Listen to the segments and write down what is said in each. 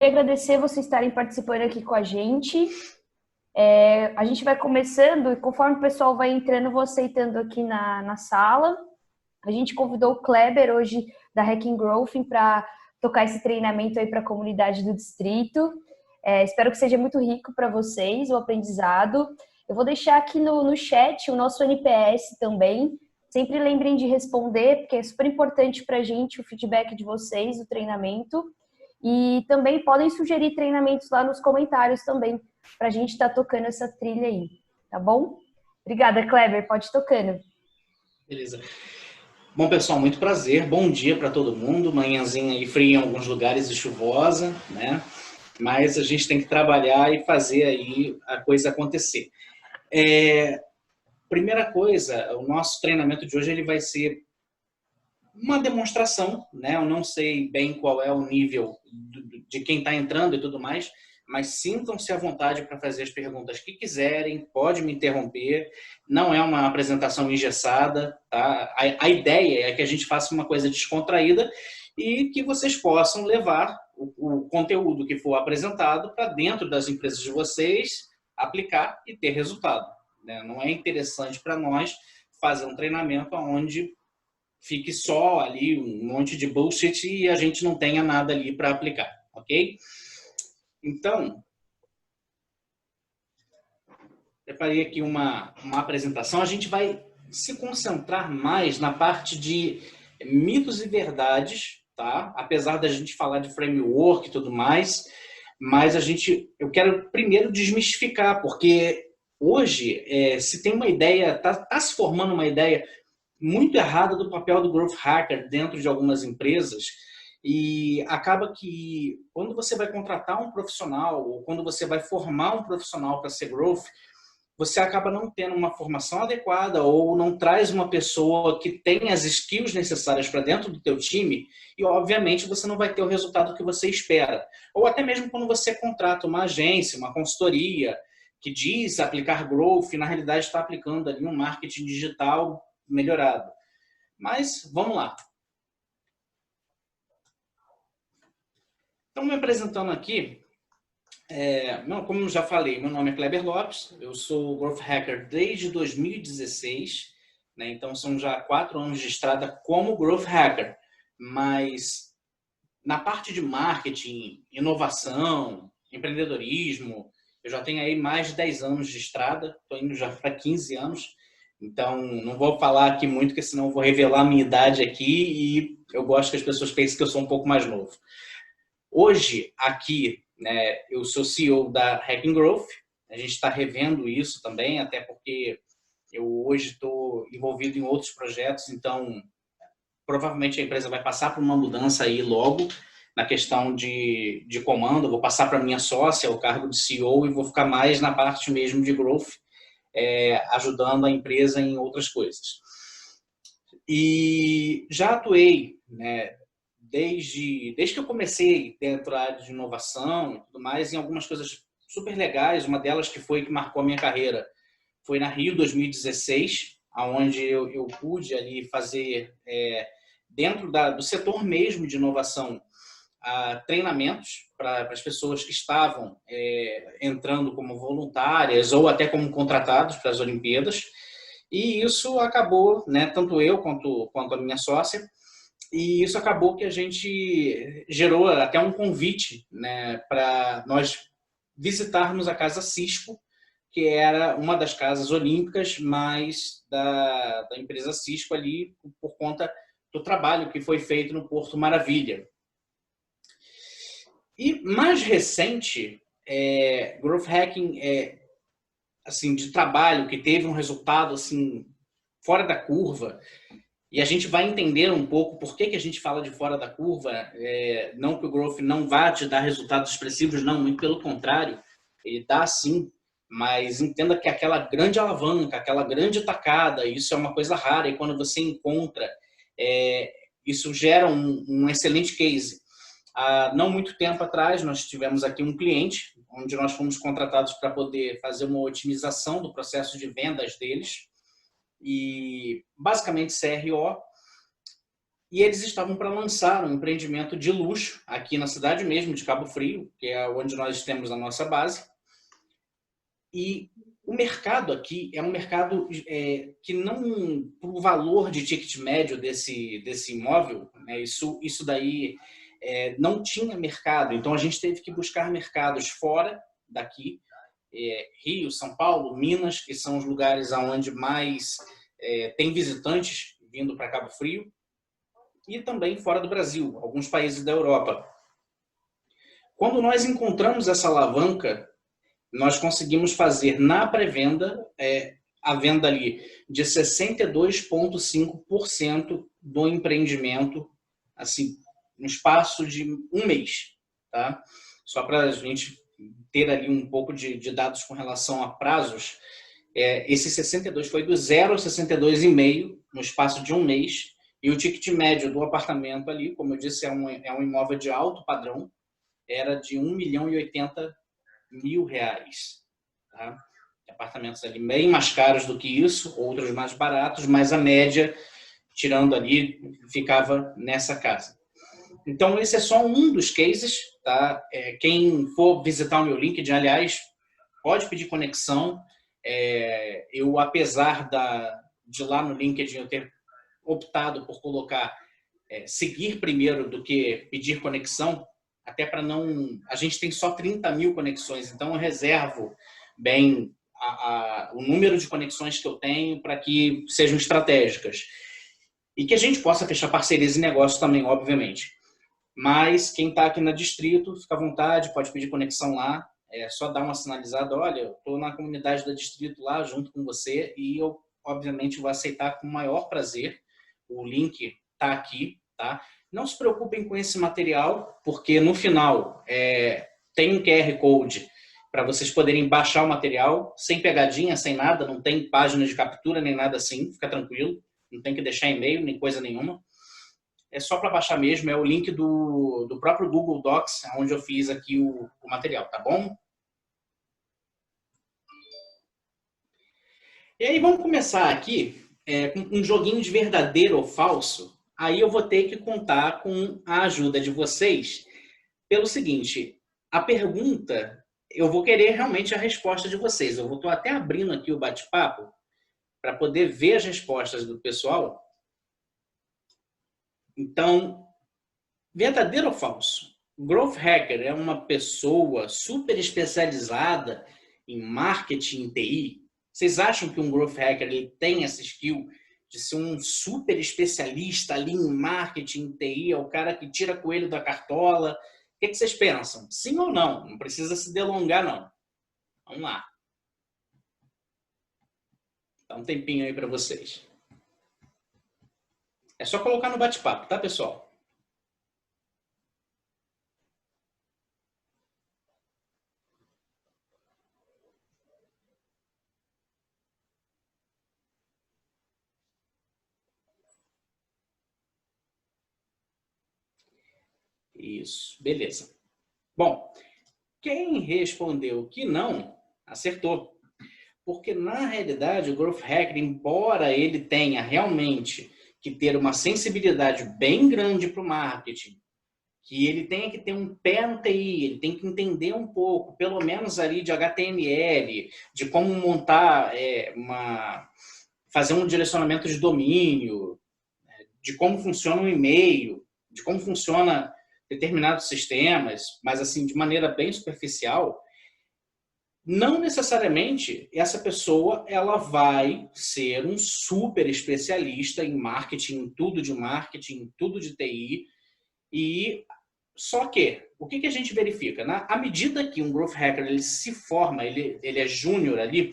Agradecer vocês estarem participando aqui com a gente. A gente vai começando e conforme o pessoal vai entrando, eu vou aceitando aqui na sala. A gente convidou o Kleber hoje da Hacking Growth para tocar esse treinamento aí para a comunidade do distrito. Espero que seja muito rico para vocês o aprendizado. Eu vou deixar aqui no chat o nosso NPS também. Sempre lembrem de responder, porque é super importante para a gente o feedback de vocês, o treinamento. E também podem sugerir treinamentos lá nos comentários também, para a gente estar tocando essa trilha aí, tá bom? Obrigada, Kleber, pode ir tocando. Beleza. Bom, pessoal, muito prazer. Bom dia para todo mundo. Manhãzinha aí fria em alguns lugares e chuvosa, né? Mas a gente tem que trabalhar e fazer aí a coisa acontecer. Primeira coisa, o nosso treinamento de hoje ele vai ser uma demonstração, né? Eu não sei bem qual é o nível de quem está entrando e tudo mais, mas sintam-se à vontade para fazer as perguntas que quiserem, pode me interromper, não é uma apresentação engessada, tá? A ideia é que a gente faça uma coisa descontraída e que vocês possam levar o conteúdo que for apresentado para dentro das empresas de vocês, aplicar e ter resultado, né? Não é interessante para nós fazer um treinamento onde fique só ali um monte de bullshit e a gente não tenha nada ali para aplicar, ok? Então, preparei aqui uma apresentação. A gente vai se concentrar mais na parte de mitos e verdades, tá? Apesar da gente falar de framework e tudo mais, mas eu quero primeiro desmistificar, porque hoje se tem uma ideia, tá se formando uma ideia muito errada do papel do growth hacker dentro de algumas empresas e acaba que quando você vai contratar um profissional ou quando você vai formar um profissional para ser growth, você acaba não tendo uma formação adequada ou não traz uma pessoa que tenha as skills necessárias para dentro do teu time e, obviamente, você não vai ter o resultado que você espera. Ou até mesmo quando você contrata uma agência, uma consultoria que diz aplicar growth e, na realidade, está aplicando ali um marketing digital melhorado. Mas, vamos lá. Então, me apresentando aqui, como eu já falei, meu nome é Kleber Lopes, eu sou Growth Hacker desde 2016, né? Então são já 4 anos de estrada como Growth Hacker, mas na parte de marketing, inovação, empreendedorismo, eu já tenho aí mais de 10 anos de estrada, estou indo já para 15 anos, então não vou falar aqui muito, porque senão eu vou revelar a minha idade aqui e eu gosto que as pessoas pensem que eu sou um pouco mais novo. Hoje, aqui, né, eu sou CEO da Hacking Growth, a gente está revendo isso também, até porque eu hoje estou envolvido em outros projetos, então provavelmente a empresa vai passar por uma mudança aí logo na questão de comando, eu vou passar para minha sócia o cargo de CEO e vou ficar mais na parte mesmo de growth, ajudando a empresa em outras coisas. E já atuei, né, desde que eu comecei dentro da área de inovação e tudo mais, em algumas coisas super legais. Uma delas que marcou a minha carreira foi na Rio 2016, onde eu pude ali fazer, dentro do setor mesmo de inovação, treinamentos para as pessoas que estavam entrando como voluntárias ou até como contratados para as Olimpíadas. E isso acabou, né, tanto eu quanto a minha sócia, e isso acabou que a gente gerou até um convite, né, para nós visitarmos a Casa Cisco, que era uma das casas olímpicas, mas da empresa Cisco ali, por conta do trabalho que foi feito no Porto Maravilha. E mais recente, Growth Hacking, assim, de trabalho que teve um resultado assim, fora da curva, e a gente vai entender um pouco por que a gente fala de fora da curva. Não que o growth não vá te dar resultados expressivos, não, muito pelo contrário, ele dá sim, mas entenda que aquela grande alavanca, aquela grande tacada, isso é uma coisa rara, e quando você encontra, isso gera um excelente case. Há não muito tempo atrás, nós tivemos aqui um cliente, onde nós fomos contratados para poder fazer uma otimização do processo de vendas deles, e basicamente CRO, E eles estavam para lançar um empreendimento de luxo aqui na cidade mesmo, de Cabo Frio, que é onde nós temos a nossa base. E o mercado aqui é um mercado que não, o valor de ticket médio desse imóvel, né, isso daí não tinha mercado. Então a gente teve que buscar mercados fora daqui, Rio, São Paulo, Minas, que são os lugares onde mais tem visitantes vindo para Cabo Frio, e também fora do Brasil, alguns países da Europa. Quando nós encontramos essa alavanca, nós conseguimos fazer na pré-venda a venda ali de 62,5% do empreendimento, assim, no espaço de um mês, tá? Só para a gente ter ali um pouco de dados com relação a prazos, esse 62 foi do 0 a 62,5 no espaço de um mês, e o ticket médio do apartamento ali, como eu disse, é um imóvel de alto padrão, era de R$ 1.080.000, tá? Apartamentos ali bem mais caros do que isso, outros mais baratos, mas a média, tirando ali, ficava nessa casa. Então, esse é só um dos cases, tá? Quem for visitar o meu LinkedIn, aliás, pode pedir conexão. Eu, apesar de lá no LinkedIn eu ter optado por colocar seguir primeiro do que pedir conexão, até para não... A gente tem só 30.000 conexões, então eu reservo bem o número de conexões que eu tenho para que sejam estratégicas. E que a gente possa fechar parcerias e negócios também, obviamente. Mas quem está aqui na Distrito, fica à vontade, pode pedir conexão lá. É só dar uma sinalizada, olha, eu estou na comunidade da Distrito lá junto com você e eu, obviamente, vou aceitar com o maior prazer. O link está aqui, tá? Não se preocupem com esse material, porque no final tem um QR Code para vocês poderem baixar o material sem pegadinha, sem nada, não tem página de captura nem nada assim, fica tranquilo, não tem que deixar e-mail nem coisa nenhuma. É só para baixar mesmo, é o link do próprio Google Docs, onde eu fiz aqui o material, tá bom? E aí vamos começar aqui com um joguinho de verdadeiro ou falso. Aí eu vou ter que contar com a ajuda de vocês pelo seguinte, a pergunta, eu vou querer realmente a resposta de vocês. Eu estou até abrindo aqui o bate-papo para poder ver as respostas do pessoal. Então, verdadeiro ou falso? Growth Hacker é uma pessoa super especializada em marketing e TI? Vocês acham que um Growth Hacker ele tem essa skill de ser um super especialista ali em marketing e TI? É o cara que tira coelho da cartola? O que vocês pensam? Sim ou não? Não precisa se delongar, não. Vamos lá. Dá um tempinho aí para vocês. É só colocar no bate-papo, tá, pessoal? Isso, beleza. Bom, quem respondeu que não, acertou. Porque, na realidade, o Growth Hacker, embora ele tenha realmente que ter uma sensibilidade bem grande para o marketing, que ele tenha que ter um pé no TI, ele tem que entender um pouco, pelo menos ali de HTML, de como montar fazer um direcionamento de domínio, de como funciona um e-mail, de como funciona determinados sistemas, mas assim de maneira bem superficial, não necessariamente essa pessoa ela vai ser um super especialista em marketing, em tudo de marketing, em tudo de TI. E só que o que a gente verifica? À medida que um Growth Hacker ele se forma, ele é júnior ali,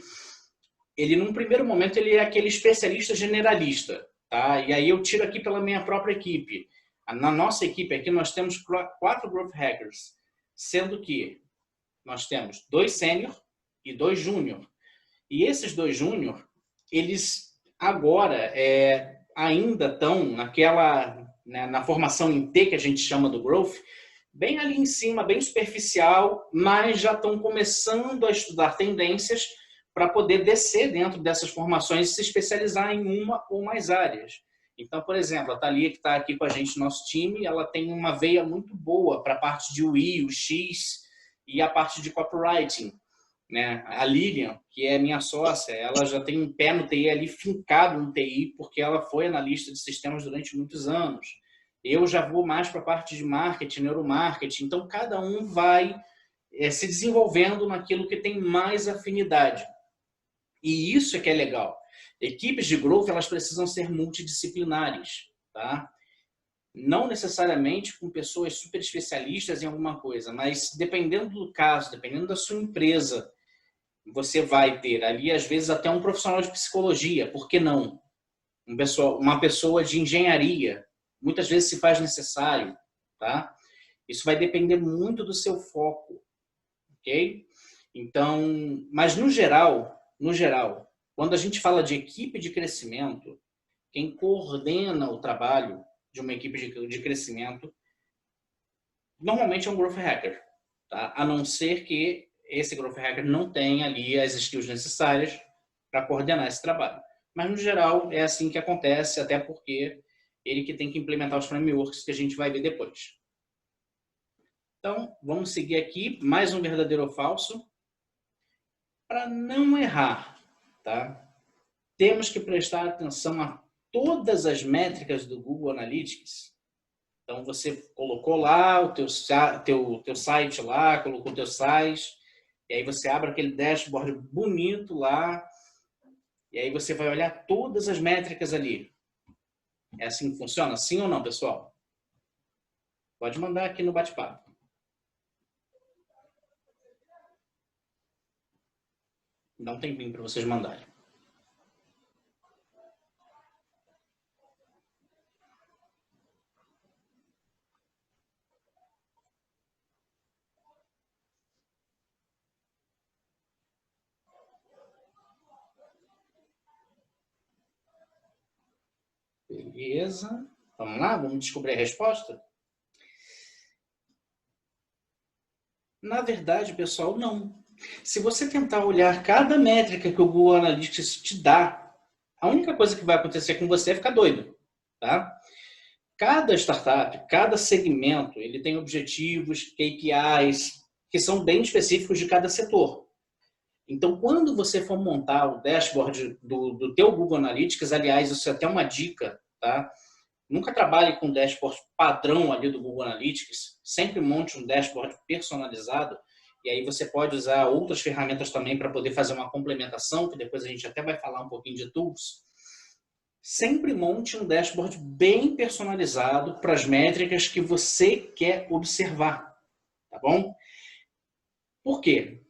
ele num primeiro momento ele é aquele especialista generalista, tá? E aí eu tiro aqui pela minha própria equipe. Na nossa equipe aqui nós temos 4 Growth Hackers, sendo que nós temos 2 sênior e 2 júnior. E esses 2 júnior, eles agora ainda estão na formação em T, que a gente chama do Growth, bem ali em cima, bem superficial, mas já estão começando a estudar tendências para poder descer dentro dessas formações e se especializar em uma ou mais áreas. Então, por exemplo, a Thalia, que está aqui com a gente no nosso time, ela tem uma veia muito boa para a parte de UI, o X e a parte de copywriting, né? A Lilian, que é minha sócia, ela já tem um pé no TI ali, fincado no TI, porque ela foi analista de sistemas durante muitos anos. Eu já vou mais para a parte de marketing, neuromarketing. Então, cada um vai se desenvolvendo naquilo que tem mais afinidade. E isso é que é legal. Equipes de growth, elas precisam ser multidisciplinares, tá? Não necessariamente com pessoas super especialistas em alguma coisa, mas dependendo do caso, dependendo da sua empresa, você vai ter ali, às vezes, até um profissional de psicologia, por que não? Uma pessoa de engenharia, muitas vezes se faz necessário, tá? Isso vai depender muito do seu foco, ok? Então, mas no geral, quando a gente fala de equipe de crescimento, quem coordena o trabalho de uma equipe de crescimento normalmente é um growth hacker, tá? A não ser que esse growth hacker não tenha ali as skills necessárias para coordenar esse trabalho. Mas, no geral, é assim que acontece, até porque ele que tem que implementar os frameworks que a gente vai ver depois. Então, vamos seguir aqui, mais um verdadeiro ou falso. Para não errar, tá? Temos que prestar atenção a todas as métricas do Google Analytics. Então, você colocou lá o teu site lá, colocou o teu site, e aí você abre aquele dashboard bonito lá, e aí você vai olhar todas as métricas ali. É assim que funciona? Sim ou não, pessoal? Pode mandar aqui no bate-papo. Dá um tempinho para vocês mandarem. Beleza. Vamos lá? Vamos descobrir a resposta? Na verdade, pessoal, não. Se você tentar olhar cada métrica que o Google Analytics te dá, a única coisa que vai acontecer com você é ficar doido, tá? Cada startup, cada segmento, ele tem objetivos, KPIs, que são bem específicos de cada setor. Então, quando você for montar o dashboard do teu Google Analytics, aliás, isso é até uma dica, tá? Nunca trabalhe com dashboard padrão ali do Google Analytics. Sempre monte um dashboard personalizado. E aí você pode usar outras ferramentas também para poder fazer uma complementação, que depois a gente até vai falar um pouquinho de tools. Sempre monte um dashboard bem personalizado para as métricas que você quer observar. Tá bom? Por quê?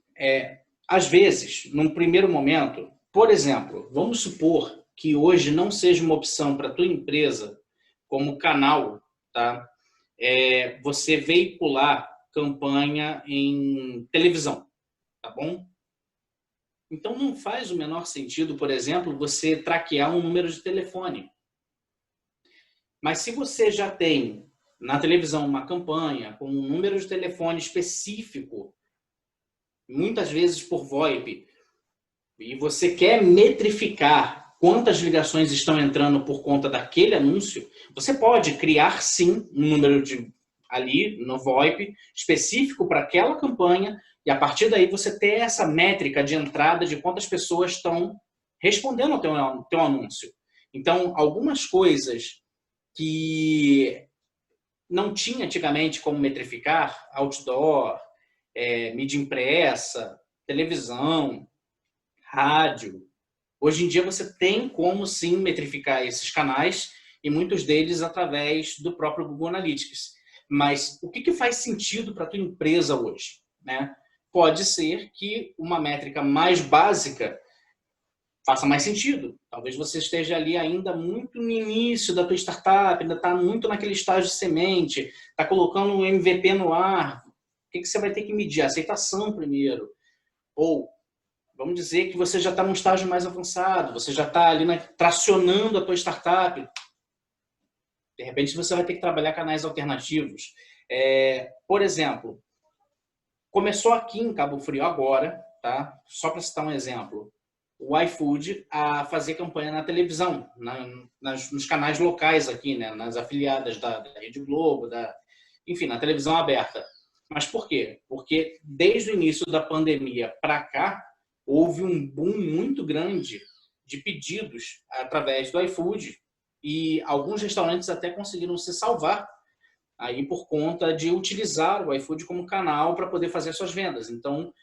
Às vezes, num primeiro momento, por exemplo, vamos supor que hoje não seja uma opção para a tua empresa como canal, tá? Você veicular campanha em televisão, tá bom? Então não faz o menor sentido, por exemplo, você traquear um número de telefone. Mas se você já tem na televisão uma campanha com um número de telefone específico, muitas vezes por VoIP, e você quer metrificar quantas ligações estão entrando por conta daquele anúncio, você pode criar sim um número ali no VoIP específico para aquela campanha e a partir daí você ter essa métrica de entrada de quantas pessoas estão respondendo ao teu anúncio. Então, algumas coisas que não tinha antigamente como metrificar, outdoor, mídia impressa, televisão, rádio. Hoje em dia você tem como sim metrificar esses canais e muitos deles através do próprio Google Analytics. Mas o que faz sentido para a tua empresa hoje, né? Pode ser que uma métrica mais básica faça mais sentido. Talvez você esteja ali ainda muito no início da tua startup, ainda está muito naquele estágio de semente, está colocando um MVP no ar. O que você vai ter que medir? A aceitação primeiro. Ou, vamos dizer que você já está num estágio mais avançado, você já está ali tracionando a tua startup. De repente, você vai ter que trabalhar canais alternativos. Por exemplo, começou aqui em Cabo Frio agora, tá? Só para citar um exemplo, o iFood a fazer campanha na televisão, nos canais locais aqui, né? Nas afiliadas da Rede Globo, enfim, na televisão aberta. Mas por quê? Porque desde o início da pandemia para cá, houve um boom muito grande de pedidos através do iFood e alguns restaurantes até conseguiram se salvar aí por conta de utilizar o iFood como canal para poder fazer suas vendas. Então,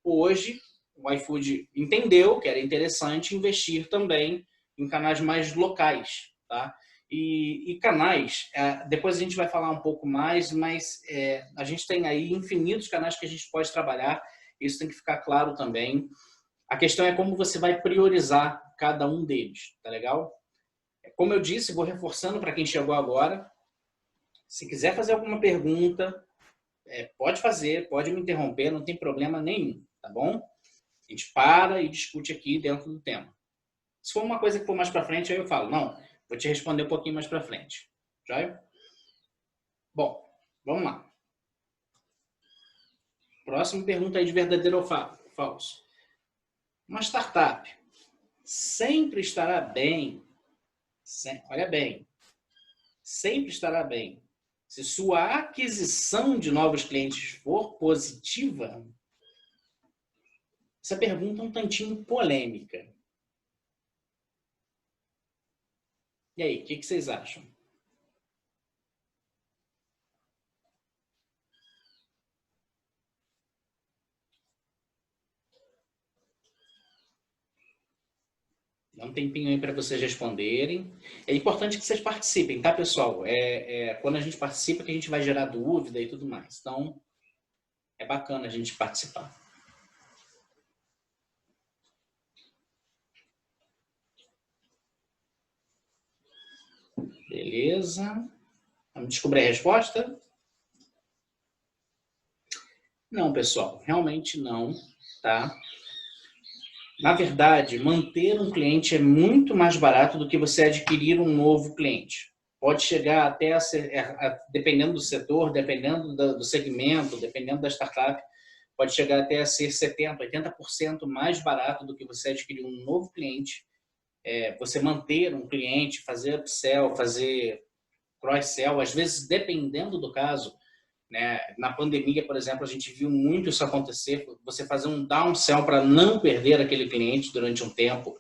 hoje, o iFood entendeu que era interessante investir também em canais mais locais, tá? E canais, depois a gente vai falar um pouco mais, mas a gente tem aí infinitos canais que a gente pode trabalhar, isso tem que ficar claro também. A questão é como você vai priorizar cada um deles, tá legal? Como eu disse, vou reforçando para quem chegou agora, se quiser fazer alguma pergunta, pode fazer, pode me interromper, não tem problema nenhum, tá bom? A gente para e discute aqui dentro do tema. Se for uma coisa que for mais para frente, aí eu falo, não, vou te responder um pouquinho mais para frente. Já? Bom, vamos lá. Próxima pergunta aí de verdadeiro ou falso. Uma startup sempre estará bem, olha bem, sempre estará bem, se sua aquisição de novos clientes for positiva? Essa pergunta é um tantinho polêmica. E aí, o que vocês acham? Dá um tempinho aí para vocês responderem. É importante que vocês participem, tá, pessoal? Quando a gente participa que a gente vai gerar dúvida e tudo mais. Então, é bacana a gente participar. Beleza. Vamos descobrir a resposta? Não, pessoal. Realmente não, tá? Na verdade, manter um cliente é muito mais barato do que você adquirir um novo cliente. Pode chegar até a ser, dependendo do setor, dependendo do segmento, dependendo da startup, pode chegar até a ser 70%, 80% mais barato do que você adquirir um novo cliente. Você manter um cliente, fazer upsell, fazer cross-sell, às vezes, dependendo do caso, né? Na pandemia, por exemplo, a gente viu muito isso acontecer. Você fazer um downsell para não perder aquele cliente durante um tempo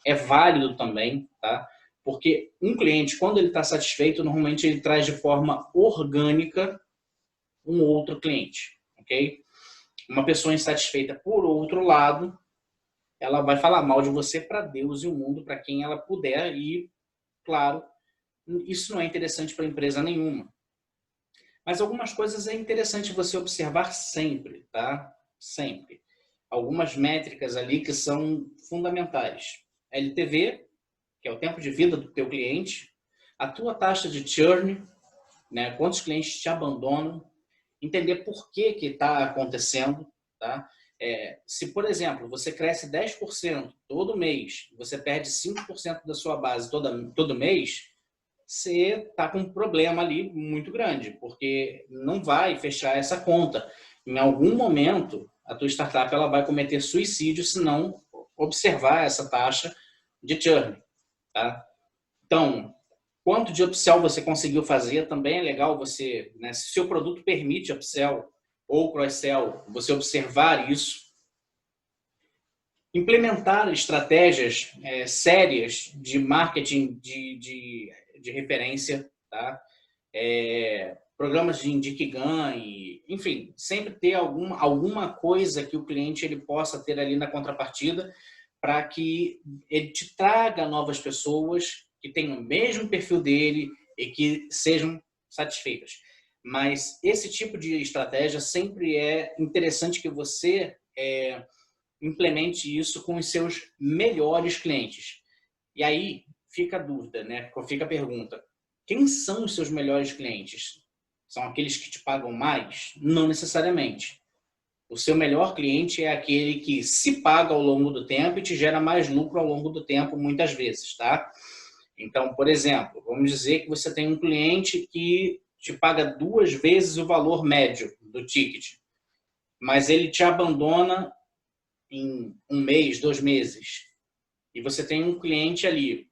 é válido também, tá? Porque um cliente, quando ele está satisfeito, normalmente ele traz de forma orgânica um outro cliente, ok? Uma pessoa insatisfeita, por outro lado, ela vai falar mal de você para Deus e o mundo, para quem ela puder, e, claro, isso não é interessante para empresa nenhuma. Mas algumas coisas é interessante você observar sempre, tá? Sempre. Algumas métricas ali que são fundamentais. LTV, que é o tempo de vida do teu cliente, a tua taxa de churn, né? Quantos clientes te abandonam, entender por que está acontecendo, tá? Se, por exemplo, você cresce 10% todo mês, você perde 5% da sua base todo mês, você está com um problema ali muito grande, porque não vai fechar essa conta. Em algum momento, a tua startup ela vai cometer suicídio se não observar essa taxa de churn, tá? Então, quanto de upsell você conseguiu fazer também é legal você, né, se o seu produto permite upsell ou cross-sell, você observar isso. Implementar estratégias sérias de marketing de referência, tá? Programas de indique e ganhe, enfim, sempre ter alguma coisa que o cliente ele possa ter ali na contrapartida para que ele te traga novas pessoas que tenham o mesmo perfil dele e que sejam satisfeitas. Mas esse tipo de estratégia sempre é interessante que você implemente isso com os seus melhores clientes. E aí fica a dúvida, né? Fica a pergunta: quem são os seus melhores clientes? São aqueles que te pagam mais? Não necessariamente. O seu melhor cliente é aquele que se paga ao longo do tempo e te gera mais lucro ao longo do tempo, muitas vezes, tá? Então, por exemplo, vamos dizer que você tem um cliente que te paga 2 vezes o valor médio do ticket, mas ele te abandona em um mês, 2 meses, e você tem um cliente ali,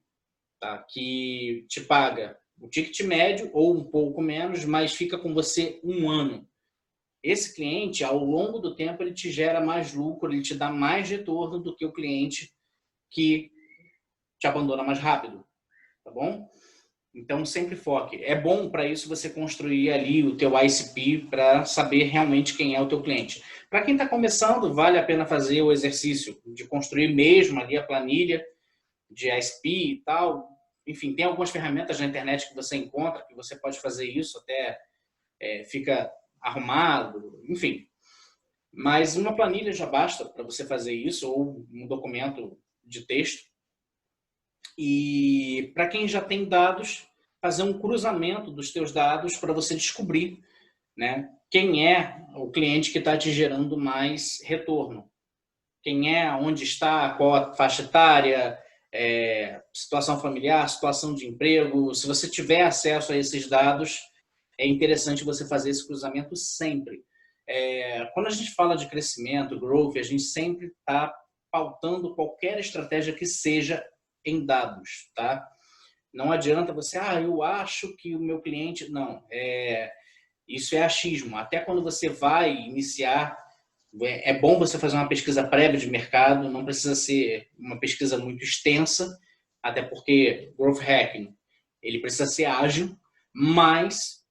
tá, que te paga o ticket médio ou um pouco menos, mas fica com você um ano. Esse cliente, ao longo do tempo, ele te gera mais lucro, ele te dá mais retorno do que o cliente que te abandona mais rápido, tá bom? Então, sempre foque. É bom para isso você construir ali o teu ICP para saber realmente quem é o teu cliente. Para quem está começando, vale a pena fazer o exercício de construir mesmo ali a planilha de ICP e tal. Enfim, tem algumas ferramentas na internet que você encontra que você pode fazer isso, até fica arrumado, enfim. Mas uma planilha já basta para você fazer isso, ou um documento de texto. E para quem já tem dados, fazer um cruzamento dos teus dados para você descobrir, né, quem é o cliente que está te gerando mais retorno. Quem é, onde está, qual a faixa etária, situação familiar, situação de emprego. Se você tiver acesso a esses dados, é interessante você fazer esse cruzamento sempre. Quando a gente fala de crescimento, growth, a gente sempre está pautando qualquer estratégia que seja em dados, tá? Não adianta você, eu acho que o meu cliente... Não, isso é achismo. Até quando você vai iniciar, é bom você fazer uma pesquisa prévia de mercado, não precisa ser uma pesquisa muito extensa, até porque growth hacking, ele precisa ser ágil, mas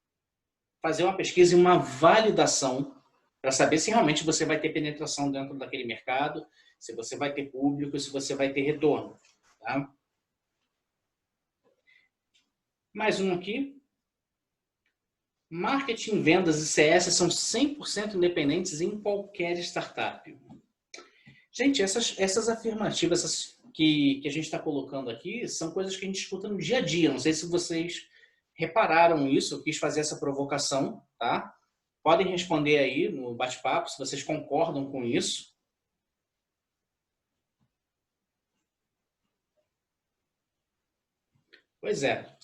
fazer uma pesquisa e uma validação para saber se realmente você vai ter penetração dentro daquele mercado, se você vai ter público, se você vai ter retorno. Tá? Mais um aqui. Marketing, vendas e CS são 100% independentes em qualquer startup. Gente, essas afirmativas que a gente está colocando aqui são coisas que a gente escuta no dia a dia. Não sei se vocês repararam isso, eu quis fazer essa provocação, tá? Podem responder aí no bate-papo se vocês concordam com isso. Pois é.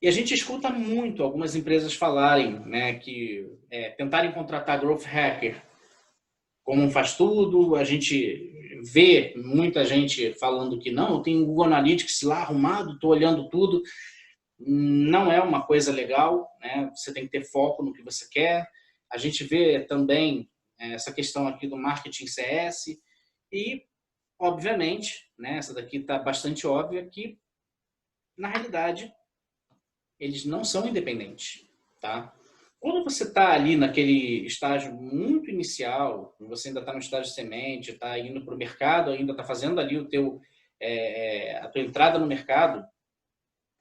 E a gente escuta muito algumas empresas falarem, né, que tentarem contratar growth hacker como um faz tudo. A gente vê muita gente falando que não, eu tenho o Google Analytics lá arrumado, estou olhando tudo. Não é uma coisa legal, né? Você tem que ter foco no que você quer. A gente vê também essa questão aqui do marketing CS e, obviamente, né, essa daqui está bastante óbvia, que, na realidade, eles não são independentes, tá? Quando você está ali naquele estágio muito inicial, você ainda está no estágio de semente, está indo para o mercado, ainda está fazendo ali a tua entrada no mercado,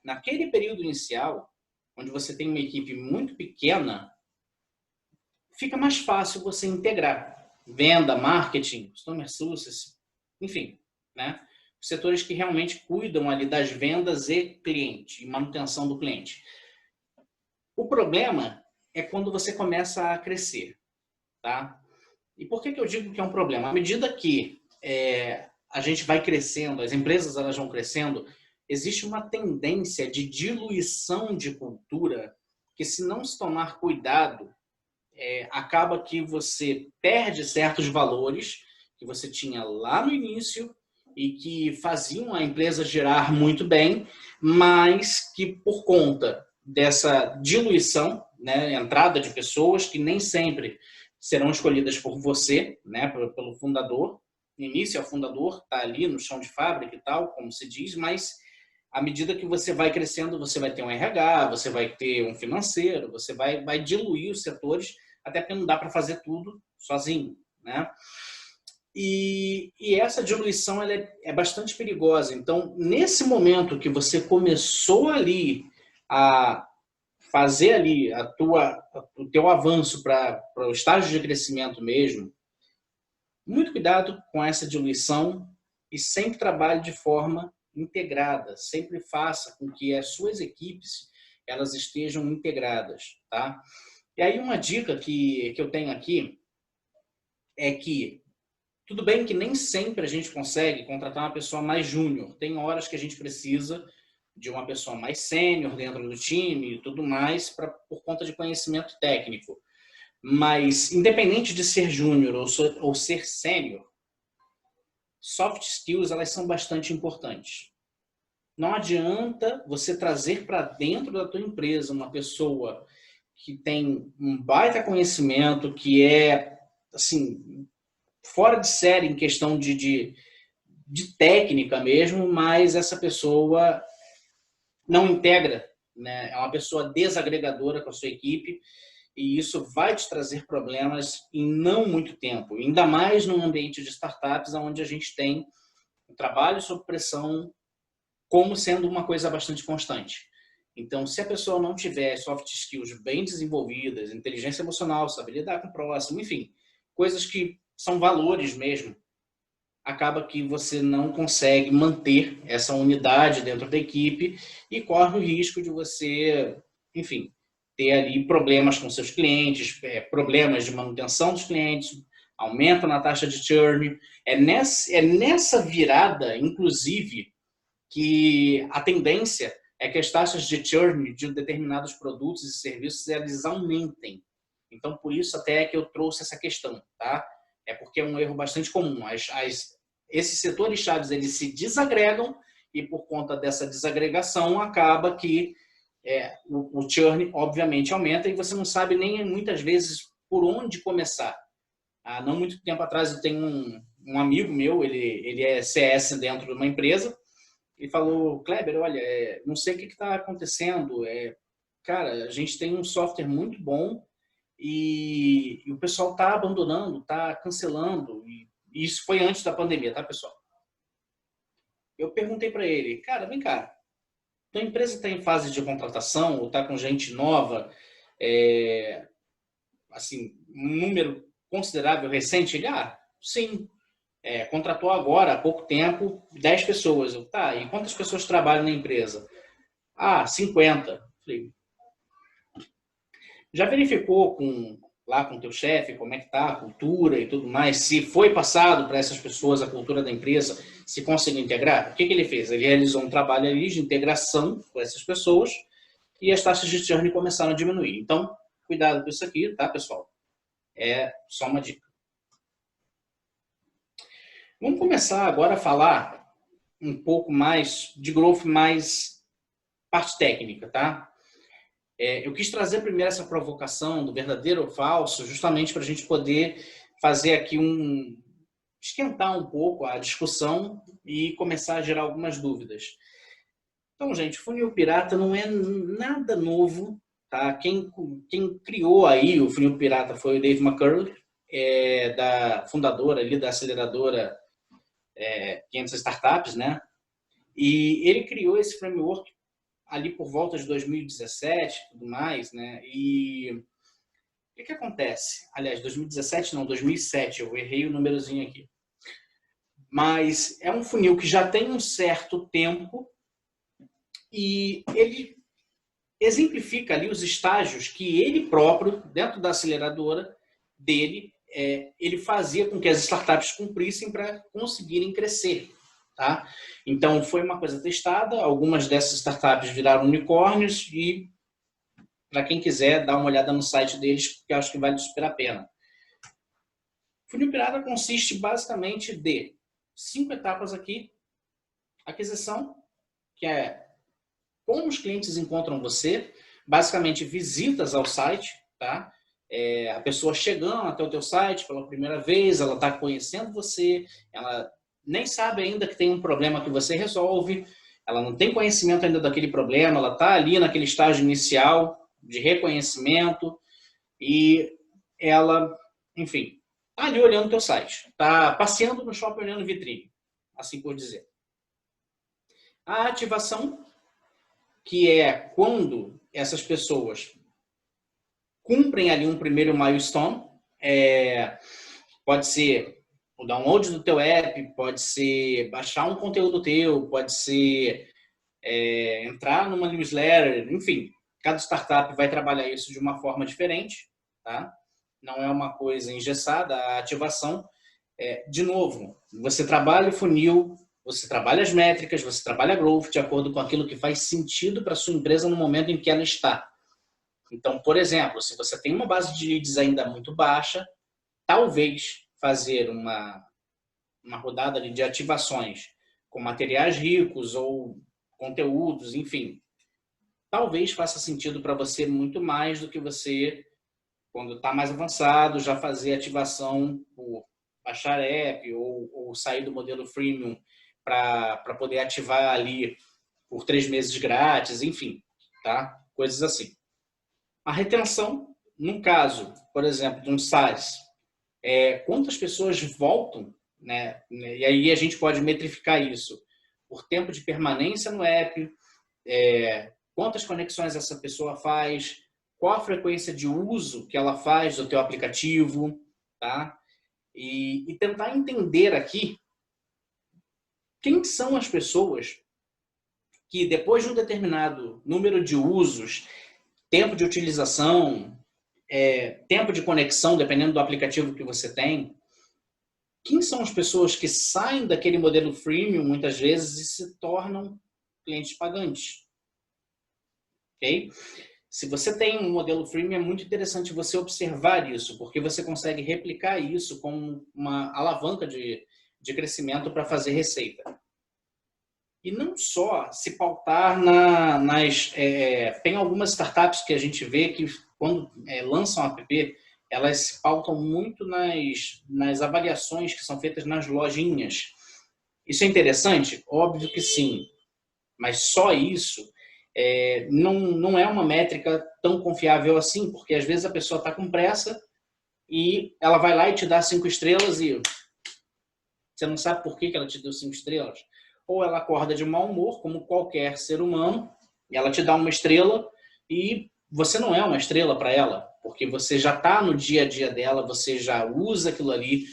naquele período inicial, onde você tem uma equipe muito pequena, fica mais fácil você integrar venda, marketing, customer success, enfim, né? Os setores que realmente cuidam ali das vendas e cliente, e manutenção do cliente. O problema é quando você começa a crescer, tá? E por que eu digo que é um problema? À medida que a gente vai crescendo, as empresas elas vão crescendo, existe uma tendência de diluição de cultura que, se não se tomar cuidado, acaba que você perde certos valores que você tinha lá no início e que faziam a empresa girar muito bem, mas que, por conta dessa diluição, né, entrada de pessoas que nem sempre serão escolhidas por você, né, pelo fundador. No início, o fundador está ali no chão de fábrica e tal, como se diz, mas à medida que você vai crescendo, você vai ter um RH, você vai ter um financeiro, você vai diluir os setores, até porque não dá para fazer tudo sozinho, né? E essa diluição ela é bastante perigosa. Então, nesse momento que você começou ali a fazer ali o teu avanço para o estágio de crescimento mesmo, muito cuidado com essa diluição e sempre trabalhe de forma integrada. Sempre faça com que as suas equipes elas estejam integradas, tá? E aí uma dica que eu tenho aqui é que tudo bem que nem sempre a gente consegue contratar uma pessoa mais júnior. Tem horas que a gente precisa de uma pessoa mais sênior dentro do time e tudo mais, por conta de conhecimento técnico. Mas, independente de ser júnior ou ser sênior, soft skills, elas são bastante importantes. Não adianta você trazer para dentro da tua empresa uma pessoa que tem um baita conhecimento, que é, assim, fora de série em questão de técnica mesmo, mas essa pessoa não integra, né? É uma pessoa desagregadora com a sua equipe e isso vai te trazer problemas em não muito tempo, ainda mais num ambiente de startups onde a gente tem o trabalho sob pressão como sendo uma coisa bastante constante. Então, se a pessoa não tiver soft skills bem desenvolvidas, inteligência emocional, saber lidar com o próximo, enfim, coisas que são valores mesmo, acaba que você não consegue manter essa unidade dentro da equipe e corre o risco de você, enfim, ter ali problemas com seus clientes, problemas de manutenção dos clientes, aumento na taxa de churn. É nessa virada, inclusive, que a tendência é que as taxas de churn de determinados produtos e serviços eles aumentem. Então, por isso até que eu trouxe essa questão, tá? É porque é um erro bastante comum. Esses setores chaves eles se desagregam e por conta dessa desagregação acaba que o churn obviamente aumenta e você não sabe nem muitas vezes por onde começar. Há não muito tempo atrás eu tenho um amigo meu, ele é CS dentro de uma empresa. Ele falou, Kleber, olha, não sei o que está acontecendo. Cara, a gente tem um software muito bom e o pessoal está abandonando, está cancelando. E isso foi antes da pandemia, tá, pessoal? Eu perguntei para ele, cara, vem cá, tua empresa está em fase de contratação ou está com gente nova, assim, um número considerável recente? Ele, sim. Contratou agora, há pouco tempo, 10 pessoas. Eu, tá, e quantas pessoas trabalham na empresa? 50. Falei, já verificou lá com o teu chefe como é que tá a cultura e tudo mais? Se foi passado para essas pessoas a cultura da empresa, se conseguiu integrar? O que ele fez? Ele realizou um trabalho ali de integração com essas pessoas e as taxas de churn começaram a diminuir. Então, cuidado com isso aqui, tá, pessoal? É só uma dica. Vamos começar agora a falar um pouco mais de growth, mais parte técnica, tá? Eu quis trazer primeiro essa provocação do verdadeiro ou falso, justamente para a gente poder fazer aqui esquentar um pouco a discussão e começar a gerar algumas dúvidas. Então, gente, funil pirata não é nada novo, tá? Quem criou aí o funil pirata foi o Dave McCurley, da fundadora ali da aceleradora 500 Startups, né? E ele criou esse framework ali por volta de 2017 e tudo mais, né? E o que acontece? Aliás, 2017 não, 2007, eu errei o númerozinho aqui. Mas é um funil que já tem um certo tempo e ele exemplifica ali os estágios que ele próprio, dentro da aceleradora dele, ele fazia com que as startups cumprissem para conseguirem crescer. Tá? Então, foi uma coisa testada, algumas dessas startups viraram unicórnios e, para quem quiser, dá uma olhada no site deles, porque eu acho que vale super a pena. O funil pirata consiste basicamente de 5 etapas aqui. Aquisição, que é como os clientes encontram você, basicamente visitas ao site, tá? A pessoa chegando até o teu site pela primeira vez, ela está conhecendo você, ela nem sabe ainda que tem um problema que você resolve, ela não tem conhecimento ainda daquele problema, ela está ali naquele estágio inicial de reconhecimento e ela, enfim, está ali olhando o teu site, está passeando no shopping olhando vitrine, assim por dizer. A ativação, que é quando essas pessoas cumprem ali um primeiro milestone, pode ser o download do teu app, pode ser baixar um conteúdo teu, pode ser entrar numa newsletter, enfim, cada startup vai trabalhar isso de uma forma diferente, tá? Não é uma coisa engessada. A ativação, de novo, você trabalha o funil, você trabalha as métricas, você trabalha a growth de acordo com aquilo que faz sentido para a sua empresa no momento em que ela está. Então, por exemplo, se você tem uma base de leads ainda muito baixa, talvez fazer uma uma rodada ali de ativações com materiais ricos ou conteúdos, enfim, talvez faça sentido para você muito mais do que você, quando está mais avançado, já fazer ativação por baixar app ou sair do modelo freemium para poder ativar ali por 3 meses grátis, enfim, tá? Coisas assim. A retenção, num caso, por exemplo, de um SaaS, quantas pessoas voltam, né? E aí a gente pode metrificar isso por tempo de permanência no app, quantas conexões essa pessoa faz, qual a frequência de uso que ela faz do teu aplicativo, tá? E tentar entender aqui quem são as pessoas que, depois de um determinado número de usos, tempo de utilização, tempo de conexão, dependendo do aplicativo que você tem, quem são as pessoas que saem daquele modelo freemium, muitas vezes, e se tornam clientes pagantes? Ok? Se você tem um modelo freemium, é muito interessante você observar isso, porque você consegue replicar isso como uma alavanca de crescimento para fazer receita. E não só se pautar tem algumas startups que a gente vê que, quando lançam app, elas se pautam muito nas avaliações que são feitas nas lojinhas. Isso é interessante? Óbvio que sim. Mas só isso não é uma métrica tão confiável assim, porque às vezes a pessoa está com pressa e ela vai lá e te dá 5 estrelas e você não sabe por que ela te deu 5 estrelas. Ou ela acorda de mau humor, como qualquer ser humano, e ela te dá uma estrela e você não é uma estrela para ela, porque você já está no dia a dia dela, você já usa aquilo ali.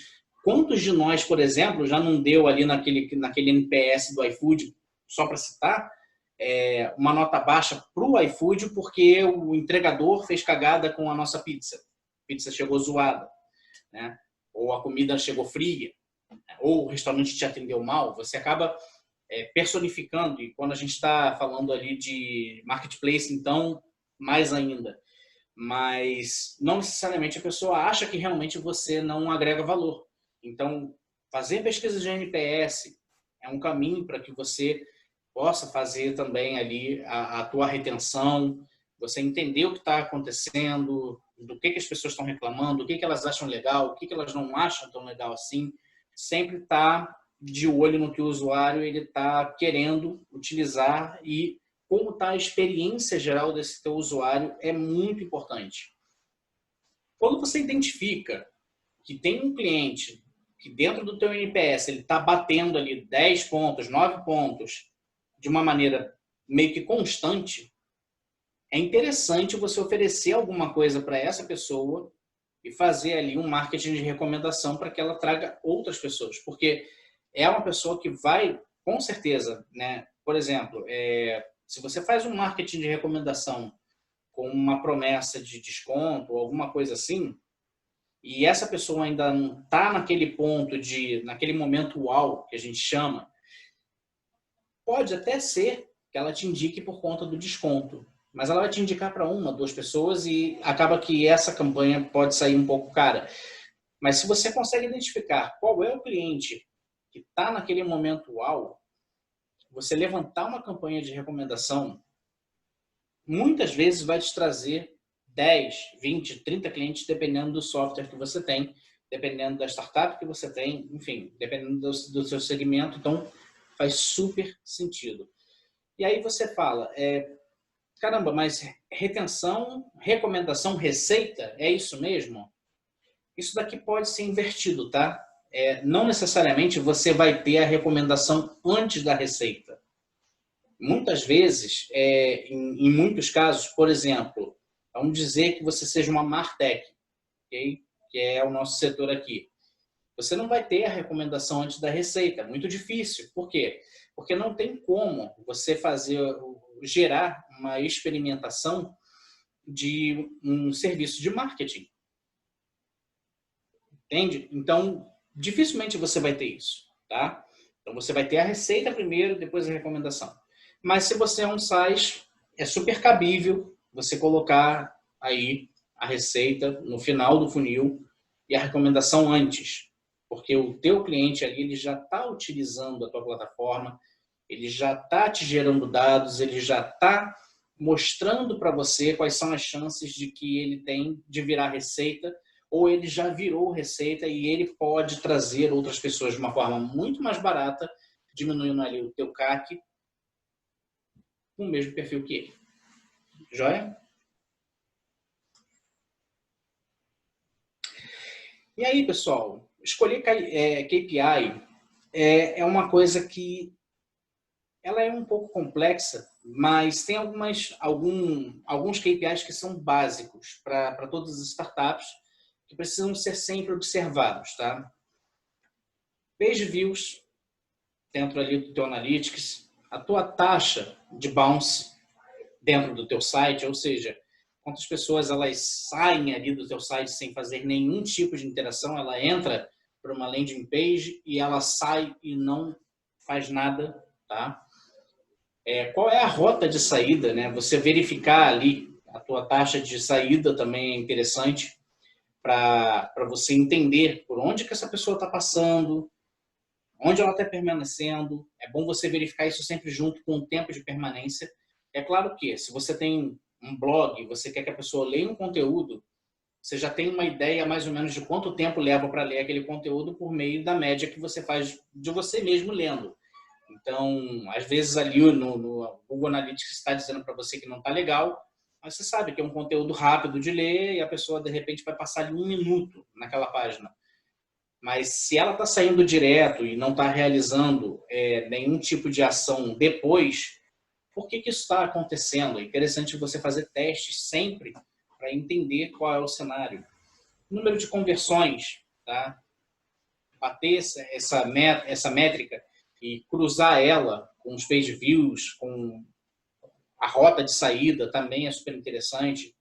Quantos de nós, por exemplo, já não deu ali naquele NPS do iFood, só para citar, uma nota baixa para o iFood porque o entregador fez cagada com a nossa pizza. A pizza chegou zoada, né? Ou a comida chegou fria, ou o restaurante te atendeu mal. Você acaba personificando, e quando a gente está falando ali de marketplace, então, mais ainda. Mas não necessariamente a pessoa acha que realmente você não agrega valor. Então, fazer pesquisa de NPS é um caminho para que você possa fazer também ali a tua retenção, você entender o que está acontecendo, do que as pessoas estão reclamando, o que elas acham legal, o que elas não acham tão legal assim. Sempre está de olho no que o usuário está querendo utilizar e como está a experiência geral desse teu usuário é muito importante. Quando você identifica que tem um cliente que dentro do teu NPS ele está batendo ali 10 pontos, 9 pontos, de uma maneira meio que constante, é interessante você oferecer alguma coisa para essa pessoa e fazer ali um marketing de recomendação para que ela traga outras pessoas. Porque é uma pessoa que vai, com certeza, né? Por exemplo, se você faz um marketing de recomendação com uma promessa de desconto ou alguma coisa assim, e essa pessoa ainda não está naquele ponto naquele momento uau, que a gente chama, pode até ser que ela te indique por conta do desconto, mas ela vai te indicar para 1, 2 pessoas e acaba que essa campanha pode sair um pouco cara. Mas se você consegue identificar qual é o cliente que está naquele momento uau, você levantar uma campanha de recomendação, muitas vezes vai te trazer 10, 20, 30 clientes, dependendo do software que você tem, dependendo da startup que você tem, enfim, dependendo do seu segmento. Então, faz super sentido. E aí você fala, caramba, mas retenção, recomendação, receita, é isso mesmo? Isso daqui pode ser invertido, tá? Não necessariamente você vai ter a recomendação antes da receita. Muitas vezes, em muitos casos, por exemplo, vamos dizer que você seja uma Martech, okay? Que é o nosso setor aqui. Você não vai ter a recomendação antes da receita, muito difícil. Por quê? Porque não tem como você gerar uma experimentação de um serviço de marketing. Entende? Então, dificilmente você vai ter isso, tá? Então, você vai ter a receita primeiro, depois a recomendação. Mas se você é um SaaS, é super cabível você colocar aí a receita no final do funil e a recomendação antes. Porque o teu cliente ali, ele já está utilizando a tua plataforma, ele já está te gerando dados, ele já está mostrando para você quais são as chances de que ele tem de virar receita, ou ele já virou receita e ele pode trazer outras pessoas de uma forma muito mais barata, diminuindo ali o teu CAC, com o mesmo perfil que ele. Joia? E aí, pessoal, escolher KPI é uma coisa que ela é um pouco complexa, mas tem alguns KPIs que são básicos para todas as startups que precisam ser sempre observados, tá? Page views dentro ali do teu Analytics, a tua taxa de bounce dentro do teu site, ou seja, quantas pessoas elas saem ali do teu site sem fazer nenhum tipo de interação, ela entra para uma landing page e ela sai e não faz nada, tá? Qual é a rota de saída, né? Você verificar ali a tua taxa de saída também é interessante para você entender por onde que essa pessoa está passando, onde ela está permanecendo. É bom você verificar isso sempre junto com o tempo de permanência. É claro que se você tem um blog, você quer que a pessoa leia um conteúdo, você já tem uma ideia mais ou menos de quanto tempo leva para ler aquele conteúdo por meio da média que você faz de você mesmo lendo. Então, às vezes ali no Google Analytics está dizendo para você que não está legal, mas você sabe que é um conteúdo rápido de ler e a pessoa, de repente, vai passar ali 1 minuto naquela página. Mas se ela está saindo direto e não está realizando nenhum tipo de ação depois, por que isso está acontecendo? É interessante você fazer testes sempre para entender qual é o cenário. Número de conversões, tá? Bater essa métrica e cruzar ela com os page views, com a rota de saída também é super interessante.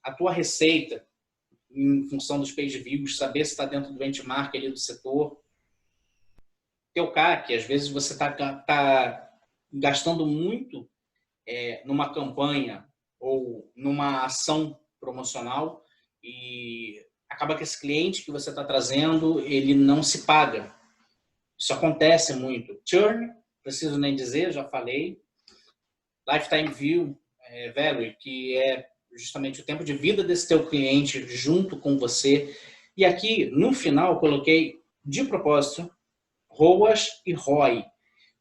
A tua receita, em função dos page views, saber se está dentro do benchmark ali do setor. Teu CAC, às vezes você tá gastando muito numa campanha ou numa ação promocional e acaba que esse cliente que você está trazendo, ele não se paga. Isso acontece muito. Churn, preciso nem dizer, já falei. Lifetime Value, que é justamente o tempo de vida desse teu cliente junto com você. E aqui, no final, eu coloquei, de propósito, ROAS e ROI,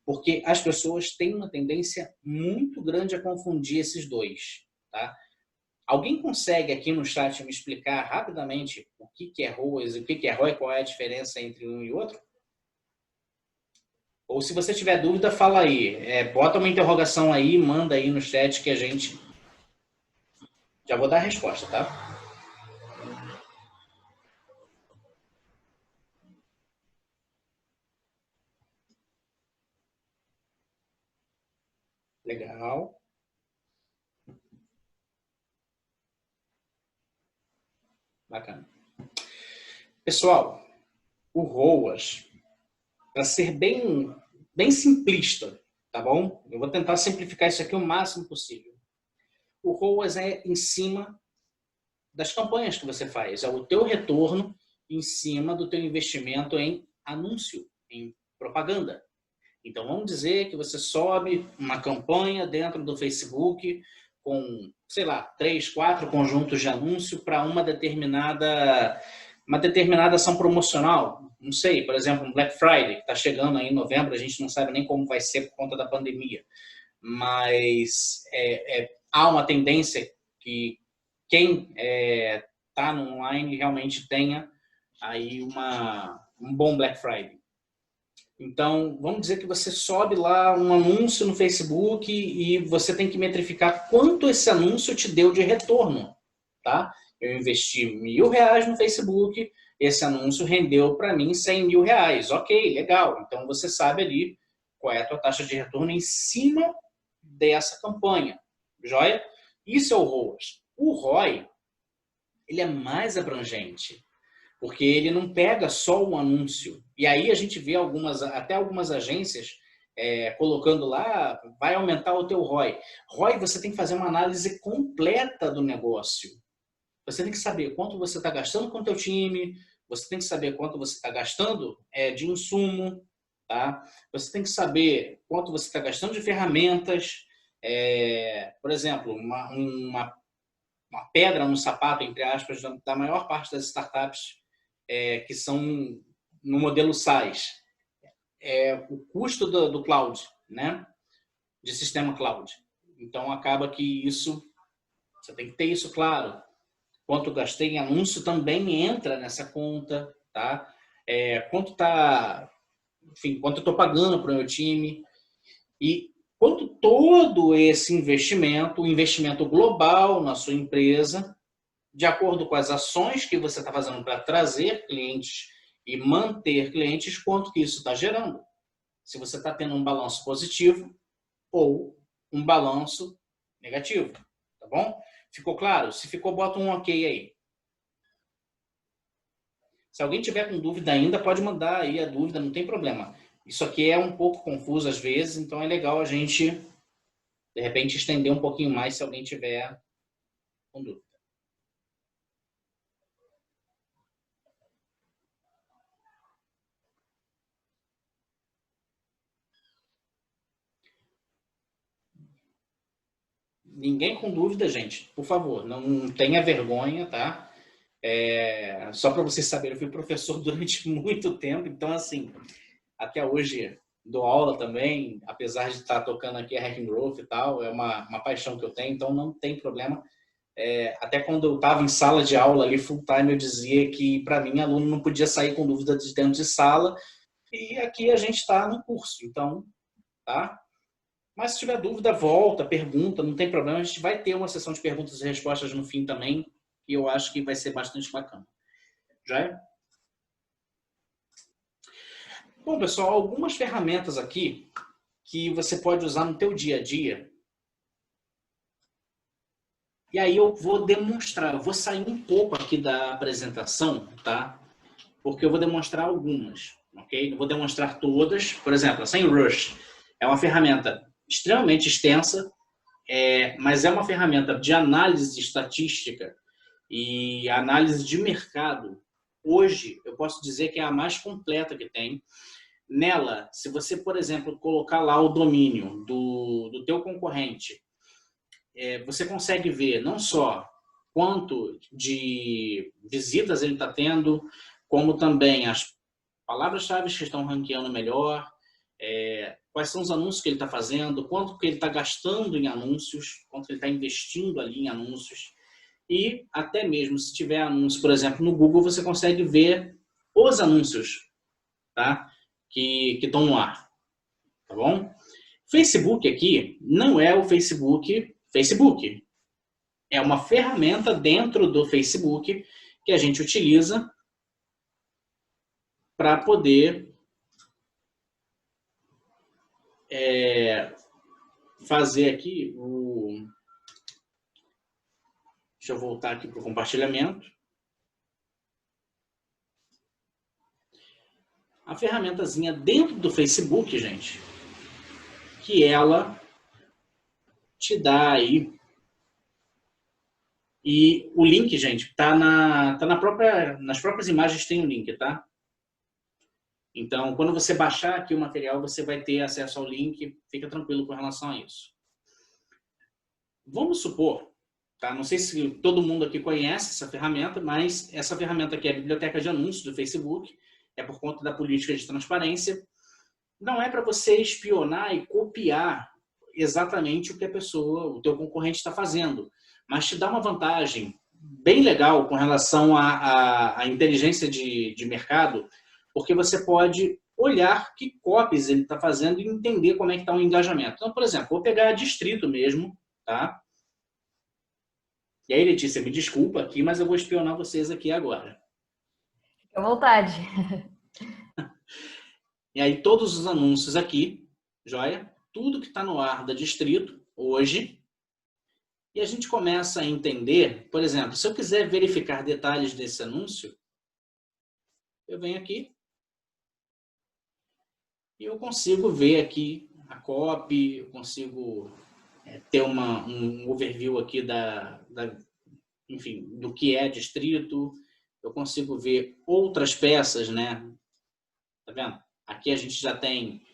porque as pessoas têm uma tendência muito grande a confundir esses dois, tá? Alguém consegue aqui no chat me explicar rapidamente o que é ROAS e o que é ROI, qual é a diferença entre um e outro? Ou se você tiver dúvida, fala aí. Bota uma interrogação aí, manda aí no chat que a gente já vou dar a resposta, tá? Legal. Bacana. Pessoal, o ROAS, para ser bem simplista, tá bom? Eu vou tentar simplificar isso aqui o máximo possível. O ROAS é em cima das campanhas que você faz, é o teu retorno em cima do teu investimento em anúncio, em propaganda. Então, vamos dizer que você sobe uma campanha dentro do Facebook com, sei lá, 3, 4 conjuntos de anúncio para uma determinada ação promocional. Não sei, por exemplo, um Black Friday, que está chegando aí em novembro, a gente não sabe nem como vai ser por conta da pandemia. Mas há uma tendência que quem está no online realmente tenha aí um bom Black Friday. Então, vamos dizer que você sobe lá um anúncio no Facebook e você tem que metrificar quanto esse anúncio te deu de retorno, tá? Eu investi R$1.000 no Facebook, esse anúncio rendeu para mim R$100.000. Ok, legal. Então, você sabe ali qual é a tua taxa de retorno em cima dessa campanha. Joia? Isso é o ROAS. O ROI, ele é mais abrangente, porque ele não pega só o anúncio. E aí a gente vê até algumas agências colocando lá, vai aumentar o teu ROI. ROI, você tem que fazer uma análise completa do negócio. Você tem que saber quanto você está gastando com o teu time, Você tem que saber quanto você está gastando de insumo, tá? Você tem que saber quanto você está gastando de ferramentas. Por exemplo, uma pedra no sapato, entre aspas, da maior parte das startups que são no modelo SaaS. O custo do cloud, né? De sistema cloud. Então, acaba que você tem que ter isso claro. Quanto eu gastei em anúncio também entra nessa conta, tá? Quanto eu estou pagando para o meu time e quanto todo esse investimento, o investimento global na sua empresa, de acordo com as ações que você está fazendo para trazer clientes e manter clientes, quanto que isso está gerando. Se você está tendo um balanço positivo ou um balanço negativo, tá bom? Ficou claro? Se ficou, bota um ok aí. Se alguém tiver com dúvida ainda, pode mandar aí a dúvida, não tem problema. Isso aqui é um pouco confuso às vezes, então é legal a gente, de repente, estender um pouquinho mais se alguém tiver com dúvida. Ninguém com dúvida, gente, por favor, não tenha vergonha, tá? Só para vocês saberem, eu fui professor durante muito tempo, então, assim, até hoje dou aula também, apesar de estar tocando aqui a Hacking Growth e tal, é uma paixão que eu tenho, então não tem problema. Até quando eu estava em sala de aula ali full time, eu dizia que, para mim, aluno não podia sair com dúvida de dentro de sala, e aqui a gente está no curso, então, tá? Mas se tiver dúvida, volta, pergunta, não tem problema. A gente vai ter uma sessão de perguntas e respostas no fim também, e eu acho que vai ser bastante bacana. Já é? Bom, pessoal, algumas ferramentas aqui que você pode usar no teu dia a dia. E aí eu vou demonstrar, eu vou sair um pouco aqui da apresentação, tá? Porque eu vou demonstrar algumas, ok? Não vou demonstrar todas. Por exemplo, a SEMrush é uma ferramenta extremamente extensa, mas é uma ferramenta de análise estatística e análise de mercado. Hoje, eu posso dizer que é a mais completa que tem. Nela, se você, por exemplo, colocar lá o domínio do teu concorrente, você consegue ver não só quanto de visitas ele está tendo, como também as palavras-chave que estão ranqueando melhor, quais são os anúncios que ele está fazendo, quanto que ele está gastando em anúncios, quanto que ele está investindo ali em anúncios. E até mesmo se tiver anúncio, por exemplo, no Google, você consegue ver os anúncios, tá? que estão no ar. Tá bom? Facebook aqui não é o Facebook. É uma ferramenta dentro do Facebook que a gente utiliza para poder fazer aqui o... Deixa eu voltar aqui para o compartilhamento. A ferramentazinha dentro do Facebook, gente, que ela te dá aí. E o link, gente, tá nas próprias imagens tem o link, tá? Então, quando você baixar aqui o material, você vai ter acesso ao link. Fica tranquilo com relação a isso. Vamos supor, tá? Não sei se todo mundo aqui conhece essa ferramenta, mas essa ferramenta aqui é a biblioteca de anúncios do Facebook. É por conta da política de transparência. Não é para você espionar e copiar exatamente o que o teu concorrente está fazendo, mas te dá uma vantagem bem legal com relação à inteligência de mercado, porque você pode olhar que copies ele está fazendo e entender como é que está o engajamento. Então, por exemplo, vou pegar Distrito mesmo, tá? E aí, Letícia, me desculpa aqui, mas eu vou espionar vocês aqui agora. Fique à vontade. E aí, todos os anúncios aqui, joia? Tudo que está no ar da Distrito, hoje. E a gente começa a entender, por exemplo, se eu quiser verificar detalhes desse anúncio, eu venho aqui e eu consigo ver aqui a copy, eu consigo ter um overview aqui enfim, do que é Distrito, eu consigo ver outras peças, né? Tá vendo? Aqui a gente já tem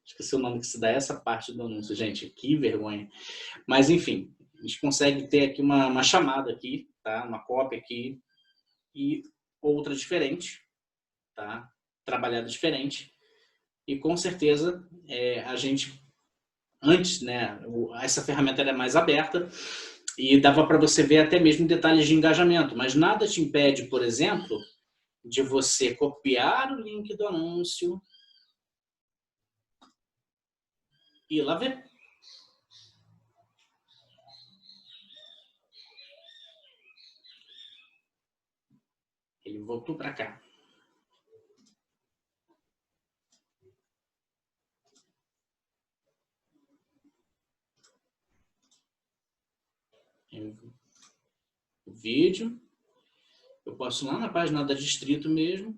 esqueci o nome que se dá essa parte do anúncio, gente, que vergonha. Mas, enfim, a gente consegue ter aqui uma chamada aqui, tá? Uma cópia aqui e outra diferente, tá? Trabalhada diferente. E, com certeza, a gente, antes, né, essa ferramenta era mais aberta e dava para você ver até mesmo detalhes de engajamento, mas nada te impede, por exemplo, de você copiar o link do anúncio e ir lá ver. Ele voltou para cá. O vídeo. Eu posso ir lá na página da Distrito mesmo.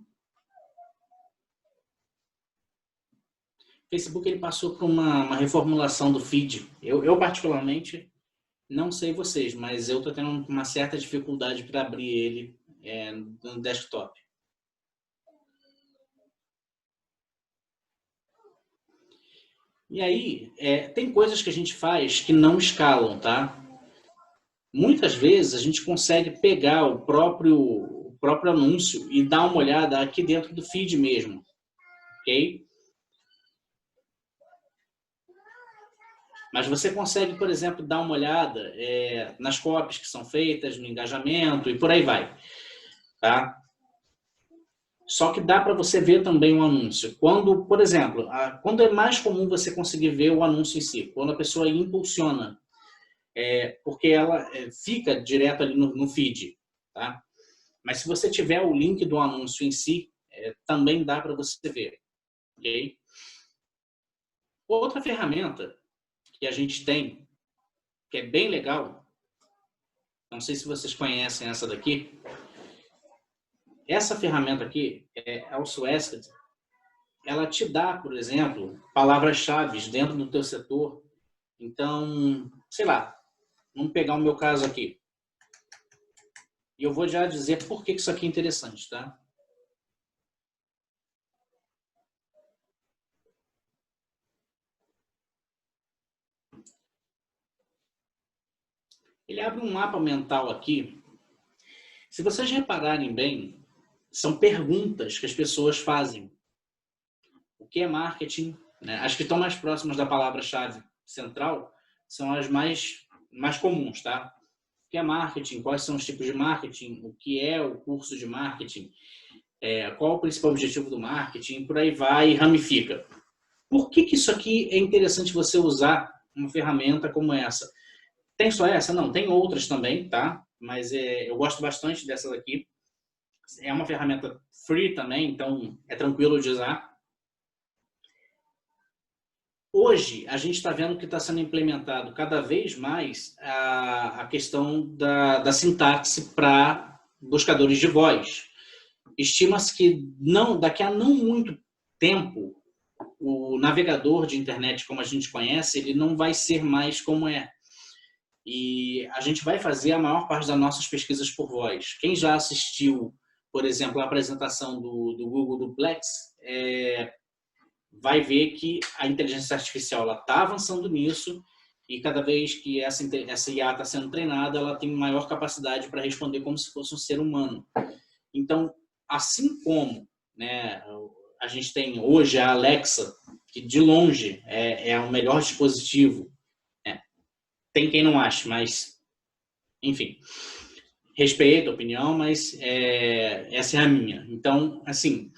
O Facebook ele passou por uma reformulação do feed. Eu particularmente, não sei vocês, mas eu estou tendo uma certa dificuldade para abrir ele no desktop. E aí, tem coisas que a gente faz que não escalam, tá? Muitas vezes a gente consegue pegar o próprio anúncio e dar uma olhada aqui dentro do feed mesmo, ok? Mas você consegue, por exemplo, dar uma olhada nas copies que são feitas, no engajamento e por aí vai, tá? Só que dá para você ver também o anúncio. Quando, por exemplo, quando é mais comum você conseguir ver o anúncio em si, quando a pessoa impulsiona, porque ela fica direto ali no feed, tá? Mas se você tiver o link do anúncio em si, também dá para você ver, ok? Outra ferramenta que a gente tem, que é bem legal, não sei se vocês conhecem essa daqui, essa ferramenta aqui, a Suescad, ela te dá, por exemplo, palavras-chave dentro do teu setor. Então, sei lá, vamos pegar o meu caso aqui. E eu vou já dizer por que isso aqui é interessante, tá? Ele abre um mapa mental aqui. Se vocês repararem bem, são perguntas que as pessoas fazem. O que é marketing? Né? As que estão mais próximas da palavra-chave central são as mais comuns, tá? O que é marketing? Quais são os tipos de marketing? O que é o curso de marketing? Qual o principal objetivo do marketing? Por aí vai e ramifica. Por que isso aqui é interessante você usar uma ferramenta como essa? Tem só essa? Não, tem outras também, tá? Mas eu gosto bastante dessa daqui. É uma ferramenta free também, então é tranquilo de usar. Hoje, a gente está vendo que está sendo implementado cada vez mais a questão da sintaxe para buscadores de voz. Estima-se que daqui a não muito tempo, o navegador de internet, como a gente conhece, ele não vai ser mais como é. E a gente vai fazer a maior parte das nossas pesquisas por voz. Quem já assistiu, por exemplo, a apresentação do Google Duplex, vai ver que a inteligência artificial está avançando nisso e cada vez que essa IA está sendo treinada, ela tem maior capacidade para responder como se fosse um ser humano. Então, assim como, né, a gente tem hoje a Alexa, que de longe é o melhor dispositivo, tem quem não ache, mas, enfim, respeito a opinião, mas essa é a minha. Então, assim,